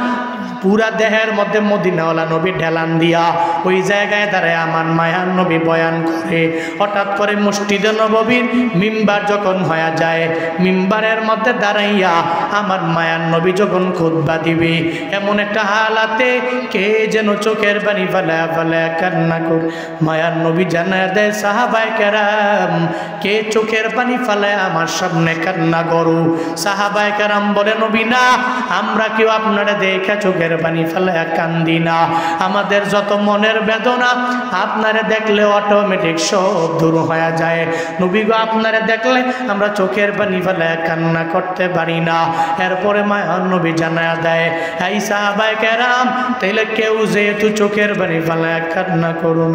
পুরা দেহের মধ্যে মদিনাওয়ালা নবী ঢেলান দিয়া ওই জায়গায় দাঁড়ায় আমার মায়ার নবী বয়ান করে। হঠাৎ করে মসজিদে নববীর মিম্বার যখন হয়ে যায়, মিম্বারের মধ্যে দাঁড়াইয়া আমার মায়ার নবী যখন খুতবা দিবে, এমন একটা হালাতে কে যেন চোখের পানি ফালায়া ফালায়া কান্না কর। মায়ার নবী জানায় দেয়, সাহাবায়ে কেরাম, কে চোখের পানি ফালায় আমার সামনে কান্না করো? সাহাবায়ে কেরাম বলে, নবী না, আমরা কেউ আপনারা দেখা চোখের পানি ফেলায়া কান্দি না। আমাদের যত মনের বেদনা আপনারে দেখলে অটোমেটিক সব দূর হয়ে যায়। নবী গো, আপনারে দেখলে আমরা চোখের পানি ফেলায়া কান্না করতে পারি না। এরপরে মায়ার নবী জানায়া দেয়, এই সাহাবায়ে কেরাম, তাইলে কেউ যেহেতু চোখের পানি ফেলায়া কান্না করুন,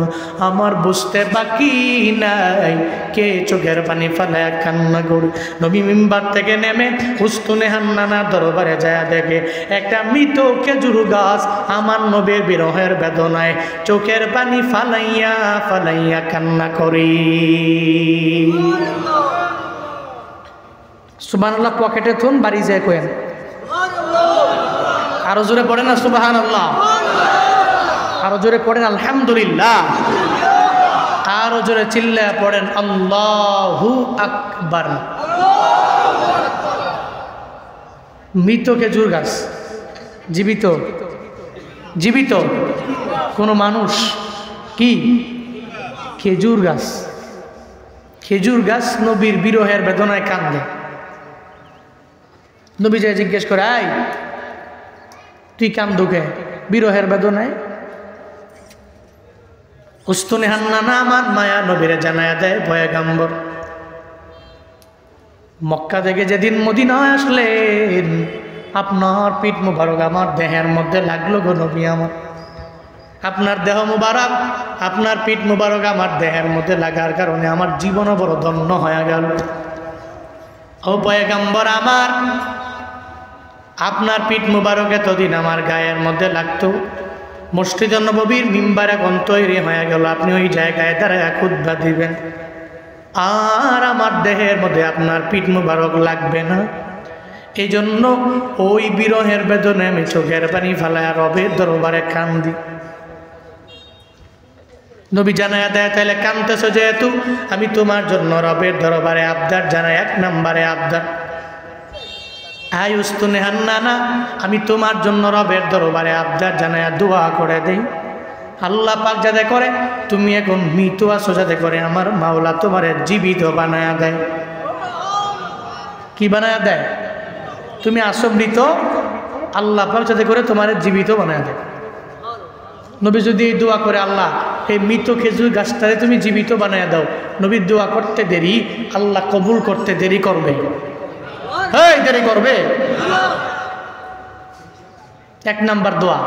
আমার বুঝতে বাকি নাই কে চোখের পানি ফেলায়া কান্না করুন। নবী মিম্বার থেকে নেমে উস্তুনে হান্নানা দরবারে যায়, দেখে একটা মৃত খেজুর গাছ আমার নবীর বিরহের বেদনায় চোখের পানি ফালাইয়া ফালাইয়া কান্না করি। সুবহানাল্লাহ পকেটে থুন, বাড়ি যায় কোয়েন, আরো জোরে পড়েন না সুবহানাল্লাহ, আরো জোরে পড়েন আলহামদুলিল্লাহ, আরো জোরে চিল্লা পড়েন আল্লাহু আকবার। মৃত খেজুর গাছ, জীবিত জীবিত কোন মানুষ কি? খেজুর গাছ। খেজুর গাছ নবীর বিরহের বেদনায় কান্দে। নবী যায় জিজ্ঞেস করে, আই তুই কান্দু কে বিরহের বেদনায়? উস্তুনে হান্নানা আমার মায়া নবীরে জানায়া দেয়, পয়গম্বর মক্কা থেকে যেদিন মদিনায় আসলেন, আপনার পিঠ মুবারক আমার দেহের মধ্যে লাগলো গো নবী আমার। আপনার দেহ মুবারক, আপনার পিঠ মুবারক আমার দেহের মধ্যে লাগার কারণে আমার জীবন বড় ধন্য হয়ে গেল। ও পয়গম্বর আমার, আপনার পিঠ মুবারক এতদিন আমার গায়ের মধ্যে লাগতো, মসজিদে নববীর মিম্বার এখন তৈরি হয়ে গেল, আপনি ওই জায়গায় দাঁড়ায় খুতবা দিবেন, আর আমার দেহের মধ্যে আপনার পিঠ মুবারক লাগবে না। এই জন্য ওই বিরহের বেদনে আমি চোখের পানি ফালায় রবের দরবারে কান্দি। নবী জানায়া দেয়, তাহলে কান্দতেছো যেহেতু, আমি তোমার জন্য রবের দরবারে আবদার জানাই। এক নম্বরে আবদার, আই উস্তুনে হান্নানা, আমি তোমার জন্য রবের দরবারে আবদার জানায়া দোয়া করে দেই, আল্লাহ পাক যাতে করে তুমি এখন মৃত আছো, যাতে করে আমার মাওলা তোমারে জীবিত বানায়া দেয়। কি বানায়া দেয়? তুমি আসো মৃত, আল্লাহ পাক যাতে করে তোমার জীবিত বানায়া দেয়। নবী যদি এই দোয়া করে, আল্লাহ এই মৃত খেজুর গাছটারে তুমি জীবিত বানায়া দাও, নবীর দোয়া করতে দেরি, আল্লাহ কবুল করতে দেরি করবে? এই দেরি করবে? এক নাম্বার দোয়া।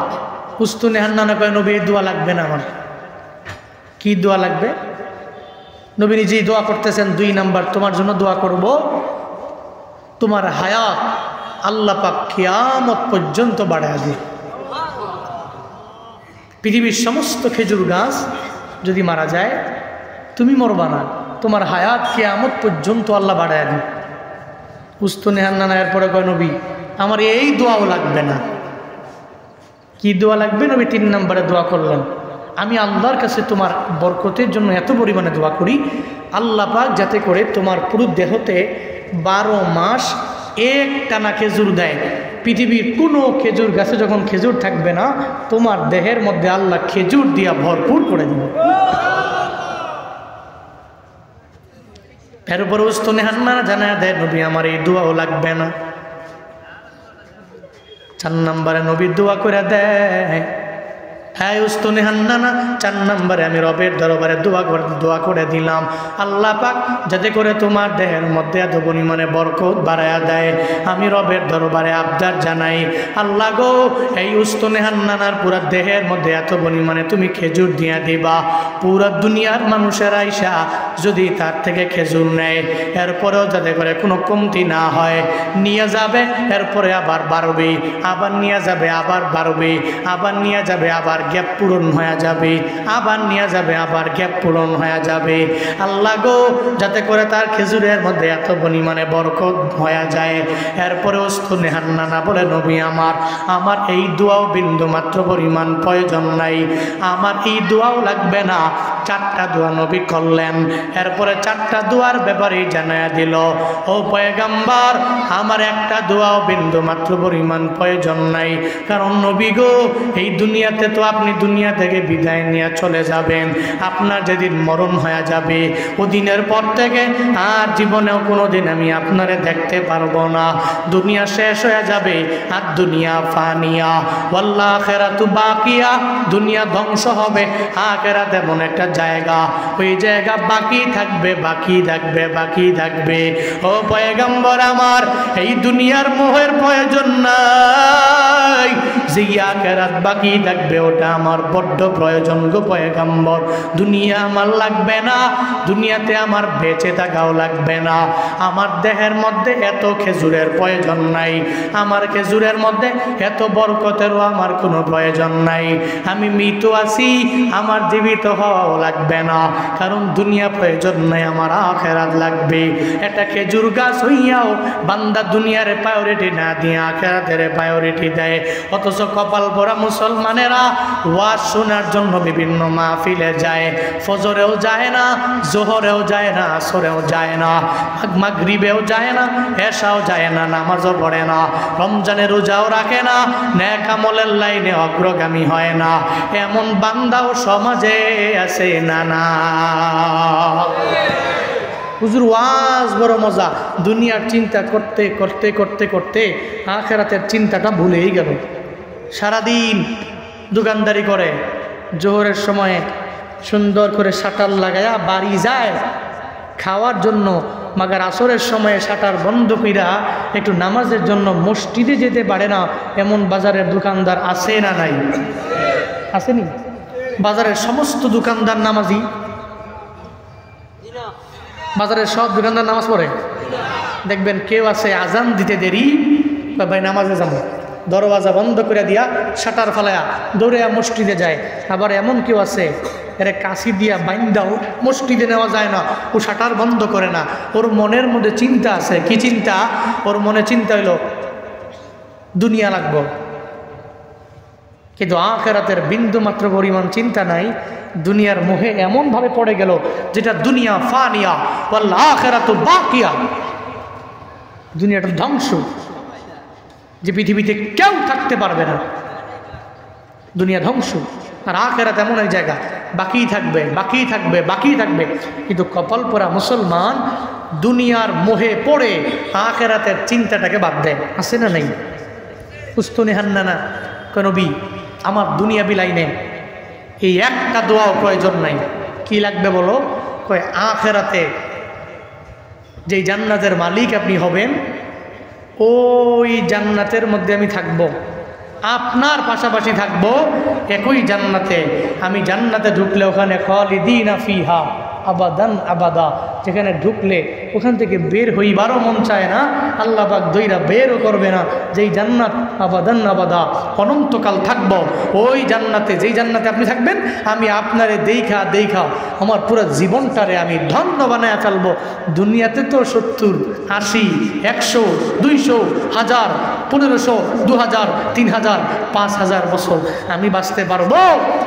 উস্তুনে হান্নানা কয়, নবী এই দোয়া লাগবে না আমার, কি দোয়া লাগবে? নবী নিজেই দোয়া করতেছেন। 2 নাম্বার, তোমার জন্য দোয়া করব তোমার হায়াত আল্লাহ পাক কিয়ামত পর্যন্ত বাড়ায় দিবে। পৃথিবীর সমস্ত খেজুর গাছ যদি মারা যায়, তুমি মরবা না, তোমার হায়াত কিয়ামত পর্যন্ত আল্লাহ বাড়ায় দিবে। উস্তনে হান্নানা এরপরে কয়, নবী আমার এই দোয়াও লাগবে না। কি দোয়া লাগবে? নবী 3 নম্বরে দোয়া করলেন, আমি আল্লাহর কাছে তোমার বরকতের জন্য এত পরিমাণে দোয়া করি, আল্লাহ পাক যাতে করে তোমার পুরো দেহতে 12 মাস এক টানা খেজুর দেয়। পৃথিবীর কোনো খেজুর গাছে যখন খেজুর থাকবে না, তোমার দেহের মধ্যে আল্লাহ খেজুর দিয়া ভরপুর করে দিবে। এর উপরে উস্তনে হান্নানা জানায়া দেয়, নবী আমার এই দোয়াও লাগবে না। 4 নম্বরে নবী দোয়া করে দেয়, হ্যাঁ উস্তনে হান্নানা 4 নম্বরে আমি রবের দরবারে দোয়া করে দিলাম, আল্লাহ পাক যাতে করে তোমার দেহের মধ্যে এত পরিমাণে বরকত বাড়ায়া দেয়। আমি রবের দরবারে আবদার জানাই, আল্লাহ গো এই উস্তনে হান্নানার পুরা দেহের মধ্যে এত পরিমাণে তুমি খেজুর দিয়া দিবা, পুরা দুনিয়ার মানুষের আইসা যদি তার থেকে খেজুর নেয়, এরপরেও যাতে করে কোনো কমতি না হয়, নিয়ে যাবে, এরপরে আবার বাড়বে, আবার নিয়ে যাবে, আবার বাড়বে, আবার নিয়ে যাবে, আবার গ্যাপ পূরণ হয়ে যাবে, আবার নিয়ে যাবে, আবার গ্যাপ পূরণ হয়ে যাবে। আল্লাহ গো যাতে করে তার খেজুরের মধ্যে এত পরিমাণে বরকত হয়ে যায়। এরপরে উস্তনে হান্নানা বলে, নবী আমার এই দোয়াও বিন্দু মাত্র পরিমাণ প্রয়োজন নাই, আমার এই দোয়াও লাগবে না। 4টা দোয়া নবী করলেন। এরপরে 4টা দোয়ার ব্যাপারে জানায়া দিল, ও পয়গম্বর আমার একটা দোয়াও বিন্দু মাত্র পরিমাণ প্রয়োজন নাই, কারণ নবী গো এই দুনিয়াতে তো আপনি দুনিয়া থেকে বিদায় নিয়ে চলে যাবেন, আপনার যেদিন মরণ হয়ে যাবে ওদিনের পর থেকে আর জীবনেও কোনোদিন আমি আপনারে দেখতে পারবো না, দুনিয়া শেষ হয়ে যাবে। আর দুনিয়া ফানিয়া ওয়াল আখিরাতু বাকিয়া, দুনিয়া ধ্বংস হবে, আখিরাত এমন একটা জায়গা, ওই জায়গা বাকি থাকবে, বাকি থাকবে, বাকি থাকবে। ও পয়গম্বর আমার এই দুনিয়ার মোহের প্রয়োজন নাই, যে আখিরাত বাকি থাকবে ওটা আমার বড্ড প্রয়োজন গো পয়গম্বর। দুনিয়া আমার লাগবে না, দুনিয়াতে আমার বেঁচে থাকাও লাগবে না, আমার দেহের মধ্যে এত খেজুরের প্রয়োজন নাই, আমার খেজুরের মধ্যে এত বরকতেরও আমার কোনো প্রয়োজন নাই। আমি মৃত আছি, আমার জীবিত হওয়াও লাগবে না, কারণ দুনিয়া প্রয়োজন নাই, আমার আখিরাত লাগবে। এটা খেজুর গাছ হইয়াও বান্দা দুনিয়ার প্রায়োরিটি না দিয়ে আখিরাতের প্রায়োরিটি দেয়। অথচ কপাল পরা মুসলমানেরা ওয়াজ শোনার জন্য বিভিন্ন মাহফিলে যায়, ফজরেও যায় না, জোহরেও যায় না, আসরেও যায় না, মাগরিবেও যায় না, এশাও যায় না, নামাজও পড়ে না, রমজানের রোজাও রাখে না, নেক আমলের লাইনে অগ্রগামী হয় না, এমন বান্দাও সমাজে আছে না? না হুজুর ওয়াজ বড় মজা, দুনিয়ার চিন্তা করতে করতে করতে করতে আখিরাতের চিন্তাটা ভুলেই গেল। সারাদিন দোকানদারি করে, জোহরের সময়ে সুন্দর করে শাটার লাগায়া বাড়ি যায় খাওয়ার জন্য, মাগার আসরের সময়ে শাটার বন্ধ কইরা একটু নামাজের জন্য মসজিদে যেতে পারে না, এমন বাজারের দোকানদার আছে না নাই? আসেনি? বাজারের সমস্ত দোকানদার নামাজি? বাজারের সব দোকানদার নামাজ পড়ে? দেখবেন কেউ আছে আজান দিতে দেরি, ভাই নামাজে যাবো, দরওয়াজা বন্ধ করে দিয়া শাটার ফালায়া দৌড়ে মসজিদে যায়। আবার এমন কেউ আছে এর কাশি দিয়া বাইন্দাও মসজিদে নেওয়া যায় না, ও শাটার বন্ধ করে না, ওর মনের মধ্যে চিন্তা আছে। কি চিন্তা? ওর মনে চিন্তা হইল দুনিয়া লাগবো, কিন্তু আখিরাতের বিন্দু মাত্র পরিমাণ চিন্তা নাই। দুনিয়ার মোহে এমনভাবে পড়ে গেল যেটা দুনিয়া ফানিয়া ওয়াল আখিরাতু বাকিয়া, দুনিয়াটা ধ্বংস, যে পৃথিবীতে কেউ থাকতে পারবে না, দুনিয়া ধ্বংস। আর আখিরাত এমন এক জায়গা বাকি থাকবে, বাকি থাকবে, বাকি থাকবে। কিন্তু কপাল পোড়া মুসলমান দুনিয়ার মোহে পড়ে আখিরাতের চিন্তাটাকে বাদ দেয়। আছে না নাই? উস্তনে হান্নানা কয়, নবী আমার দুনিয়া বিলাইনে এই একটা দোয়াও প্রয়োজন নাই। কি লাগবে বলো? কয় আখিরাতে যেই জান্নাতের মালিক আপনি হবেন, ওই জান্নাতের মধ্যে আমি থাকব, আপনার পাশাপাশি থাকবো একই জান্নাতে। আমি জান্নাতে ঢুকলে ওখানে খালিদিনা ফিহা আবাদান আবাদা, যেখানে ঢুকলে ওখান থেকে বের হইবারও মন চায় না, আল্লাহ পাক দইরা বেরও করবে না। যেই জান্নাত আবাদান আবাদা, অনন্তকাল থাকব ওই জান্নাতে। যেই জান্নাতে আপনি থাকবেন, আমি আপনারে দেখা দেখা আমার পুরো জীবনটারে আমি ধন্য বানায় ফেলবো। দুনিয়াতে তো 70, 80, 100, 200, 1000, 1500, 2000, 3000, 5000 বছর আমি বাঁচতে পারবো।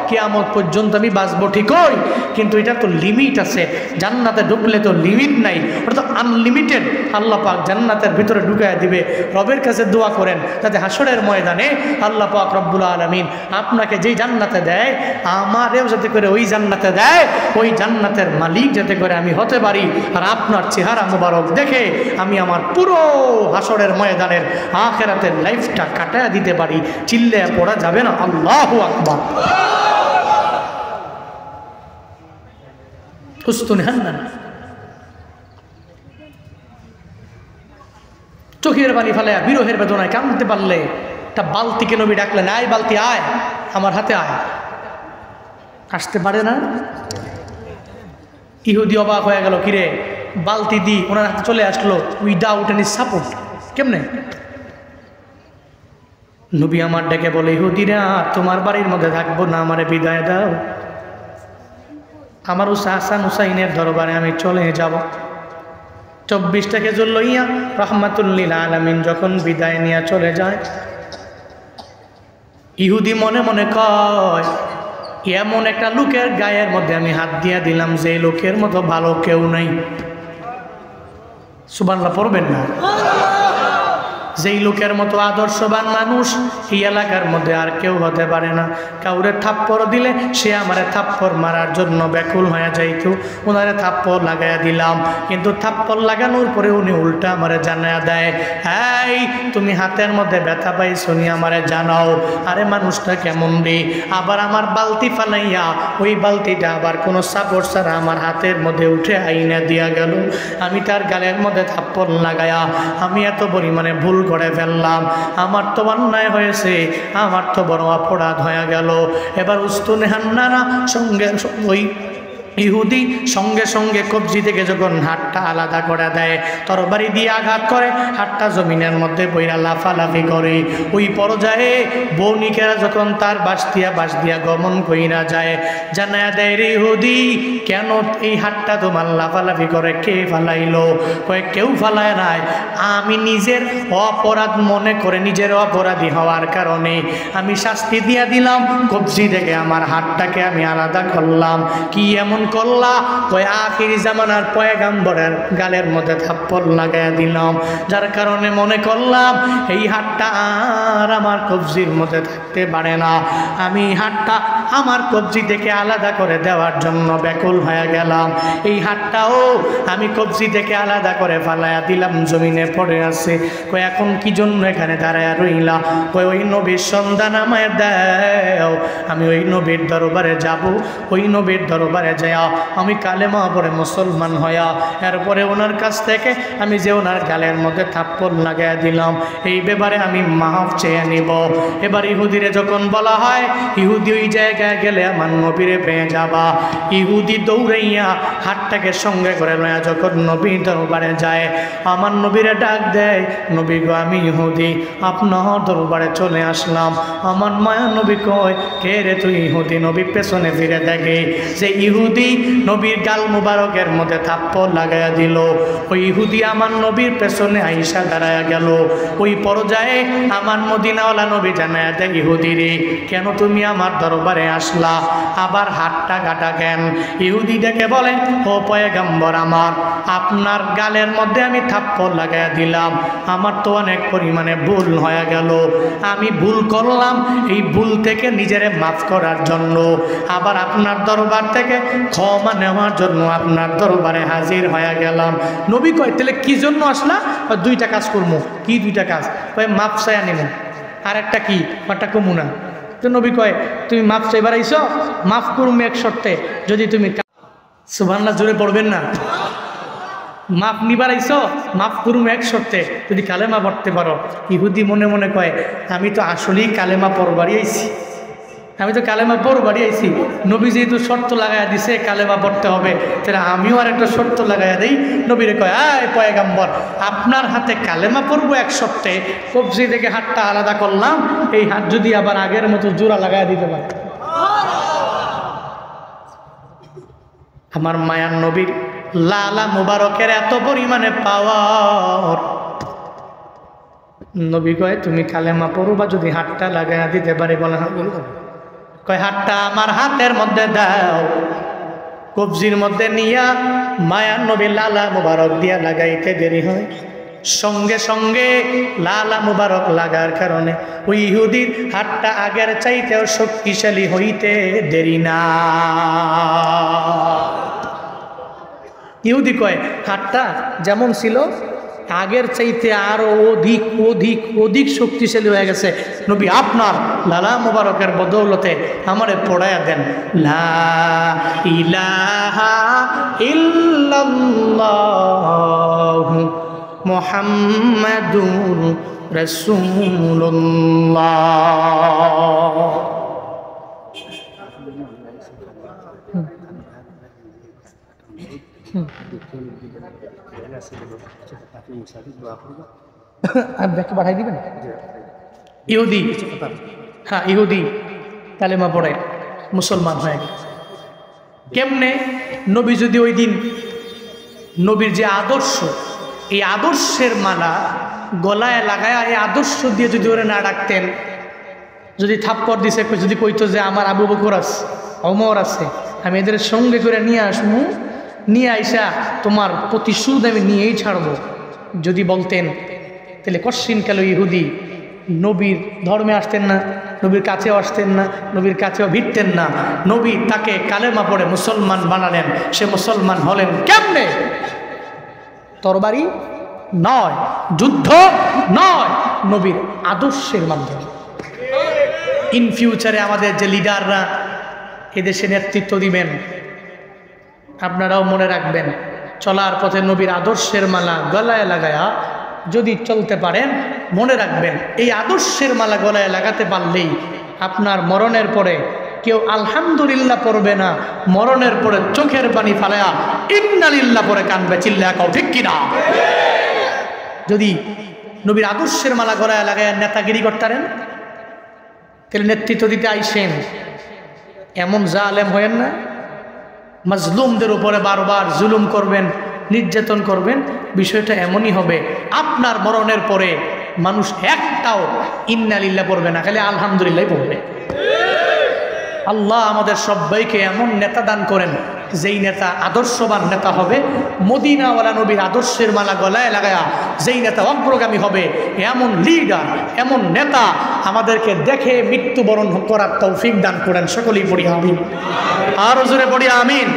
কিয়ামত পর্যন্ত আমি বাঁচবো ঠিকই, কিন্তু এটা তো লিমিট আছে। জান্নাতে ঢুকলে তো লিমিট নাই, ওটা তো আনলিমিটেড। আল্লাহ পাক জান্নাতের ভিতরে ঢুকায় দিবে। রবের কাছে দোয়া করেন যাতে হাসরের ময়দানে আল্লাহ পাক রব্বুল আলামিন আপনাকে যেই জান্নাতে দেয়, আমারেও যাতে করে ওই জান্নাতে দেয়, ওই জান্নাতের মালিক যাতে করে আমি হতে পারি। আর আপনার চেহারা মুবারক দেখে আমি আমার পুরো হাসরের ময়দানের আখিরাতের লাইফটা কাটায় দিতে পারি। চিল্লে পড়া যাবে না আল্লাহু আকবার। চোখের পানি ফেলে বিরহের বেদনায় কাঁদতে পারলে একটা বালতিকে নবী ডাকলেন, আয় বালতি আয়, আমার হাতে আয়। আসতে পারে না। ইহুদি অবাক হয়ে গেল, কিরে বালতি দি ওনার হাতে চলে আসলো উইদাউট এনি সাপোর্ট, কেমনে? নবী আমার ডেকে বলে, ইহুদিরা তোমার বাড়ির মধ্যে থাকবো না, আমারে বিদায় দাও। আমার হাসান হুসাইনের দরবারে আমি চলে যাব। 24টা খেজুর লইয়া রহমাতুল্লিল আলামিন যখন বিদায় নিয়ে চলে যায়, ইহুদি মনে মনে কয়, এমন একটা লোকের গায়ের মধ্যে আমি হাত দিয়া দিলাম যে লোকের মতো ভালো কেউ নাই। সুবহানাল্লাহ পড়বেন না? যেই লোকের মতো আদর্শবান মানুষ এই এলাকার মধ্যে আর কেউ হতে পারে না। কাউরে থাপ্পড় দিলে সে আমারে থাপ্পড় মারার জন্য ব্যাকুল হয়ে যাইত। ওনারে থাপ্পড় লাগাইয়া দিলাম, কিন্তু থাপ্পড় লাগানোর পরে উনি উল্টা আমারে জানাইয়া দেয়, এই তুমি হাতের মধ্যে ব্যথা পাইছো নি, আমারে জানাও। আরে মানুষটা কেমন রে, আবার আমার বালতি ফালাইয়া ওই বালতিটা আবার কোনো সাপোর্ট ছাড়া আমার হাতের মধ্যে উঠে আইনা দিয়া গেল। আমি তার গালের মধ্যে থাপ্পড় লাগাইয়া আমি এত পরিমাণে ভুল করে ফেললাম। আমার তো অন্যায় হয়েছে, আমার তো বড় অপরাধ হয়ে গেল। এবার উস্তুনে হান্নানা সঙ্গে ওই ইহুদি সঙ্গে সঙ্গে কবজি থেকে যখন হাতটা আলাদা করে দেয়, তরবারি দিয়ে আঘাত করে, হাতটা জমিনের মধ্যে বইরা লাফালাফি করে। ওই পর্যায়ে বণিকেরা যখন তার বাস দিয়া গমন কইরা যায়, জানায়া দেয়, রে ইহুদি কেন এই হাতটা তোমার লাফালাফি করে, কে ফালাইলো? কয়ে কেউ ফালায় নাই, আমি নিজের অপরাধ মনে করে নিজের অপরাধী হওয়ার কারণে আমি শাস্তি দিয়া দিলাম, কবজি থেকে আমার হাতটাকে আমি আলাদা করলাম। কি এমন করলা? কয় আখিরি জামানার পয়গাম্বরের গালের মধ্যে থাপ্পড় লাগাইয়া দিলাম, যার কারণে মনে করলাম এই হাতটা আর আমার কবজির মধ্যে থাকতে পারে না। আমি হাতটা আমার কবজি থেকে আলাদা করে দেওয়ার জন্য ব্যাকুল হয়ে গেলাম। এই হাতটাও আমি কবজি থেকে আলাদা করে ফালাইয়া দিলাম, জমিনে পড়ে আছে। কয় এখন কি জন্য এখানে দাঁড়ায় রইলা? কয় ওই নবীর সন্ধান আমায় দাও, আমি ওই নবীর দরবারে যাব। ওই নবীর দরবারে যায় আমি কালেমা পড়ে মুসলমান হইয়া এরপরে ওনার কাছ থেকে আমি যে ওনার গালের মধ্যে থাপ্পড় লাগাইয়া দিলাম, এই ব্যাপারে আমি মাফ চেয়ে নিব। এবার ইহুদিরে যখন বলা হয়, ইহুদি ওই জায়গায় গেলে আমার নবীরে পেয়ে যাবা, ইহুদি দৌড়াইয়া হাতটাকে সঙ্গে করে লয়া যখন নবীর দরবারে যায়, আমার নবীরে ডাক দেয়, নবী গো আমি ইহুদি, আপনার দরবারে চলে আসলাম। আমার মায়া নবী কয়, কে রে তুই? ইহুদি। নবী পেছনে ফিরে দেখে যে ইহুদি নবীর গাল মুবারকের মধ্যে থাপ্পড় লাগাইয়া দিল। ওই ইহুদি আমার নবীর পেছনে আইসা দাঁড়ায়া গেল। ওই পর্যায়ে আমার মদিনাওয়ালা নবী জানায়া দেয়, ইহুদি রে কেন তুমি আমার দরবারে আসলা, আবার হাতটা কাটা কেন? ইহুদি ডেকে বলে, ও পয়গম্বর আমার, আপনার গালের মধ্যে আমি থাপ্পড় লাগাইয়া দিলাম, আমার তো অনেক পরিমাণে ভুল হয়ে গেল, আমি ভুল করলাম, এই ভুল থেকে নিজেরে মাফ করার জন্য আবার আপনার দরবার থেকে ক্ষমা নেওয়ার জন্য আপনার দরবারে হাজির হয়ে গেলাম। নবী কয়, তাহলে কি জন্য আসলা? দুইটা কাজ করবো। কি দুইটা কাজ? কয় মাফ চাইয়া নিব। আর একটা কি? একটা কমু না। তো নবী কয়, তুমি মাফ চাইবার আইছ, মাফ করুম এক শর্তে, যদি তুমি। সুবহানাল্লাহ জোরে পড়বেন না? মাপ নিবার আইছ, মাপ করুম এক শর্তে, যদি কালেমা পড়তে পারো। ইহুদি মনে মনে কয় আমি তো আসলেই কালেমা পড়বারই আইছি, আমি তো কালেমা পড়বারই আইছি, নবী যেহেতু শর্ত লাগাইয়া দিছে কালেমা পড়তে হবে, তাহলে আমিও আর একটা শর্ত লাগাইয়া দিই। নবীরে কয় আয় পয়গাম্বর, আপনার হাতে কালেমা পড়বো এক শর্তে, কবজি থেকে হাতটা আলাদা করলাম, এই হাত যদি আবার আগের মতো জোড়া লাগাইয়া দিতে পারে। আমার মায়ার নবীর লালা মুবারকের এত পরিমাণে পাওয়ার, নবী কয় তুমি কালেমা পড়বা যদি হাতটা লাগাইয়া দিতে পারে। বলে কয় হাতটা আমার হাতের মধ্যে দাও। কবজির মধ্যে নিয়া মায়ার নবী লালা মুবারক দিয়া লাগাইতে দেরি হয়, সঙ্গে সঙ্গে লালা মুবারক লাগার কারণে ওই ইহুদির হাতটা আগের চাইতেও শক্তিশালী হইতে দেরি না। ইহুদি কয় হাতটা যেমন ছিল আগের চাইতে আরো অধিক অধিক অধিক শক্তিশালী হয়ে গেছে। নবী আপনার লালা মুবারকের বদৌলতে আমারে পড়ায়া দেন লা ইলাহা ইল্লাল্লাহু মুহাম্মাদুর রাসূলুল্লাহ। পাঠাই দিবেন। ইহুদি, হ্যাঁ ইহুদি কালেমা পড়ে মুসলমান হয়ে গেছে। কেমনে? নবী যদি ওই দিন নবীর যে আদর্শ, এই আদর্শের মালা গলায় লাগায়া এই আদর্শ দিয়ে যদি ওরে না ডাকতেন, যদি থাপ্পড় দিছে, যদি কইতো যে আমার আবু বকর আছে, ওমর আছে, আমি এদের সঙ্গে করে নিয়ে আসবো, নিয়ে আইসা তোমার প্রতিশোধ আমি নিয়েই ছাড়বো, যদি বলতেন, তাহলে কশ্চিনকাল ইহুদি নবীর ধর্মে আসতেন না, নবীর কাছেও আসতেন না, নবীর কাছেও ভিড়তেন না। নবী তাকে কালেমা পড়ে মুসলমান বানালেন। সে মুসলমান হলেন কেমনে? তরবারি নয়, যুদ্ধ নয়, নবীর আদর্শের মাধ্যমে। ইন ফিউচারে আমাদের যে লিডাররা এদেশে নেতৃত্ব দিবেন, আপনারাও মনে রাখবেন, চলার পথে নবীর আদর্শের মালা গলায় লাগায়া যদি চলতে পারেন, মনে রাখবেন এই আদর্শের মালা গলায় লাগাতে পারলেই আপনার মরণের পরে কেউ আলহামদুলিল্লাহ পড়বে না, মরণের পরে চোখের পানি ফালায়া ইন্নালিল্লাহ পরে কানবে, চিল্লায়া কও ঠিক কিনা? যদি নবীর আদর্শের মালা গলায় লাগায় নেতাগিরি করতারেন, তাহলে নেতৃত্ব দিতে আইসেন, এমন জালেম হয়েন না, মাজলুমদের উপরে বারবার জুলুম করবেন, নির্যাতন করবেন। বিষয়টা এমনই হবে, আপনার মরণের পরে মানুষ একটাও ইন্নালিল্লাহ পড়বে না, খালি আলহামদুলিল্লাহ পড়বে। আল্লাহ আমাদের সবাইকে এমন নেতা দান করেন, যেই নেতা আদর্শবান নেতা হবে, মদিনাওয়ালা নবীর আদর্শের মালা গলায় লাগায়া যেই নেতা অগ্রগামী হবে, এমন লিডার, এমন নেতা আমাদেরকে দেখে মৃত্যুবরণ করার তৌফিক দান করেন। সকলেই পড়ি আমিন, আরো জোরে পড়ি আমিন।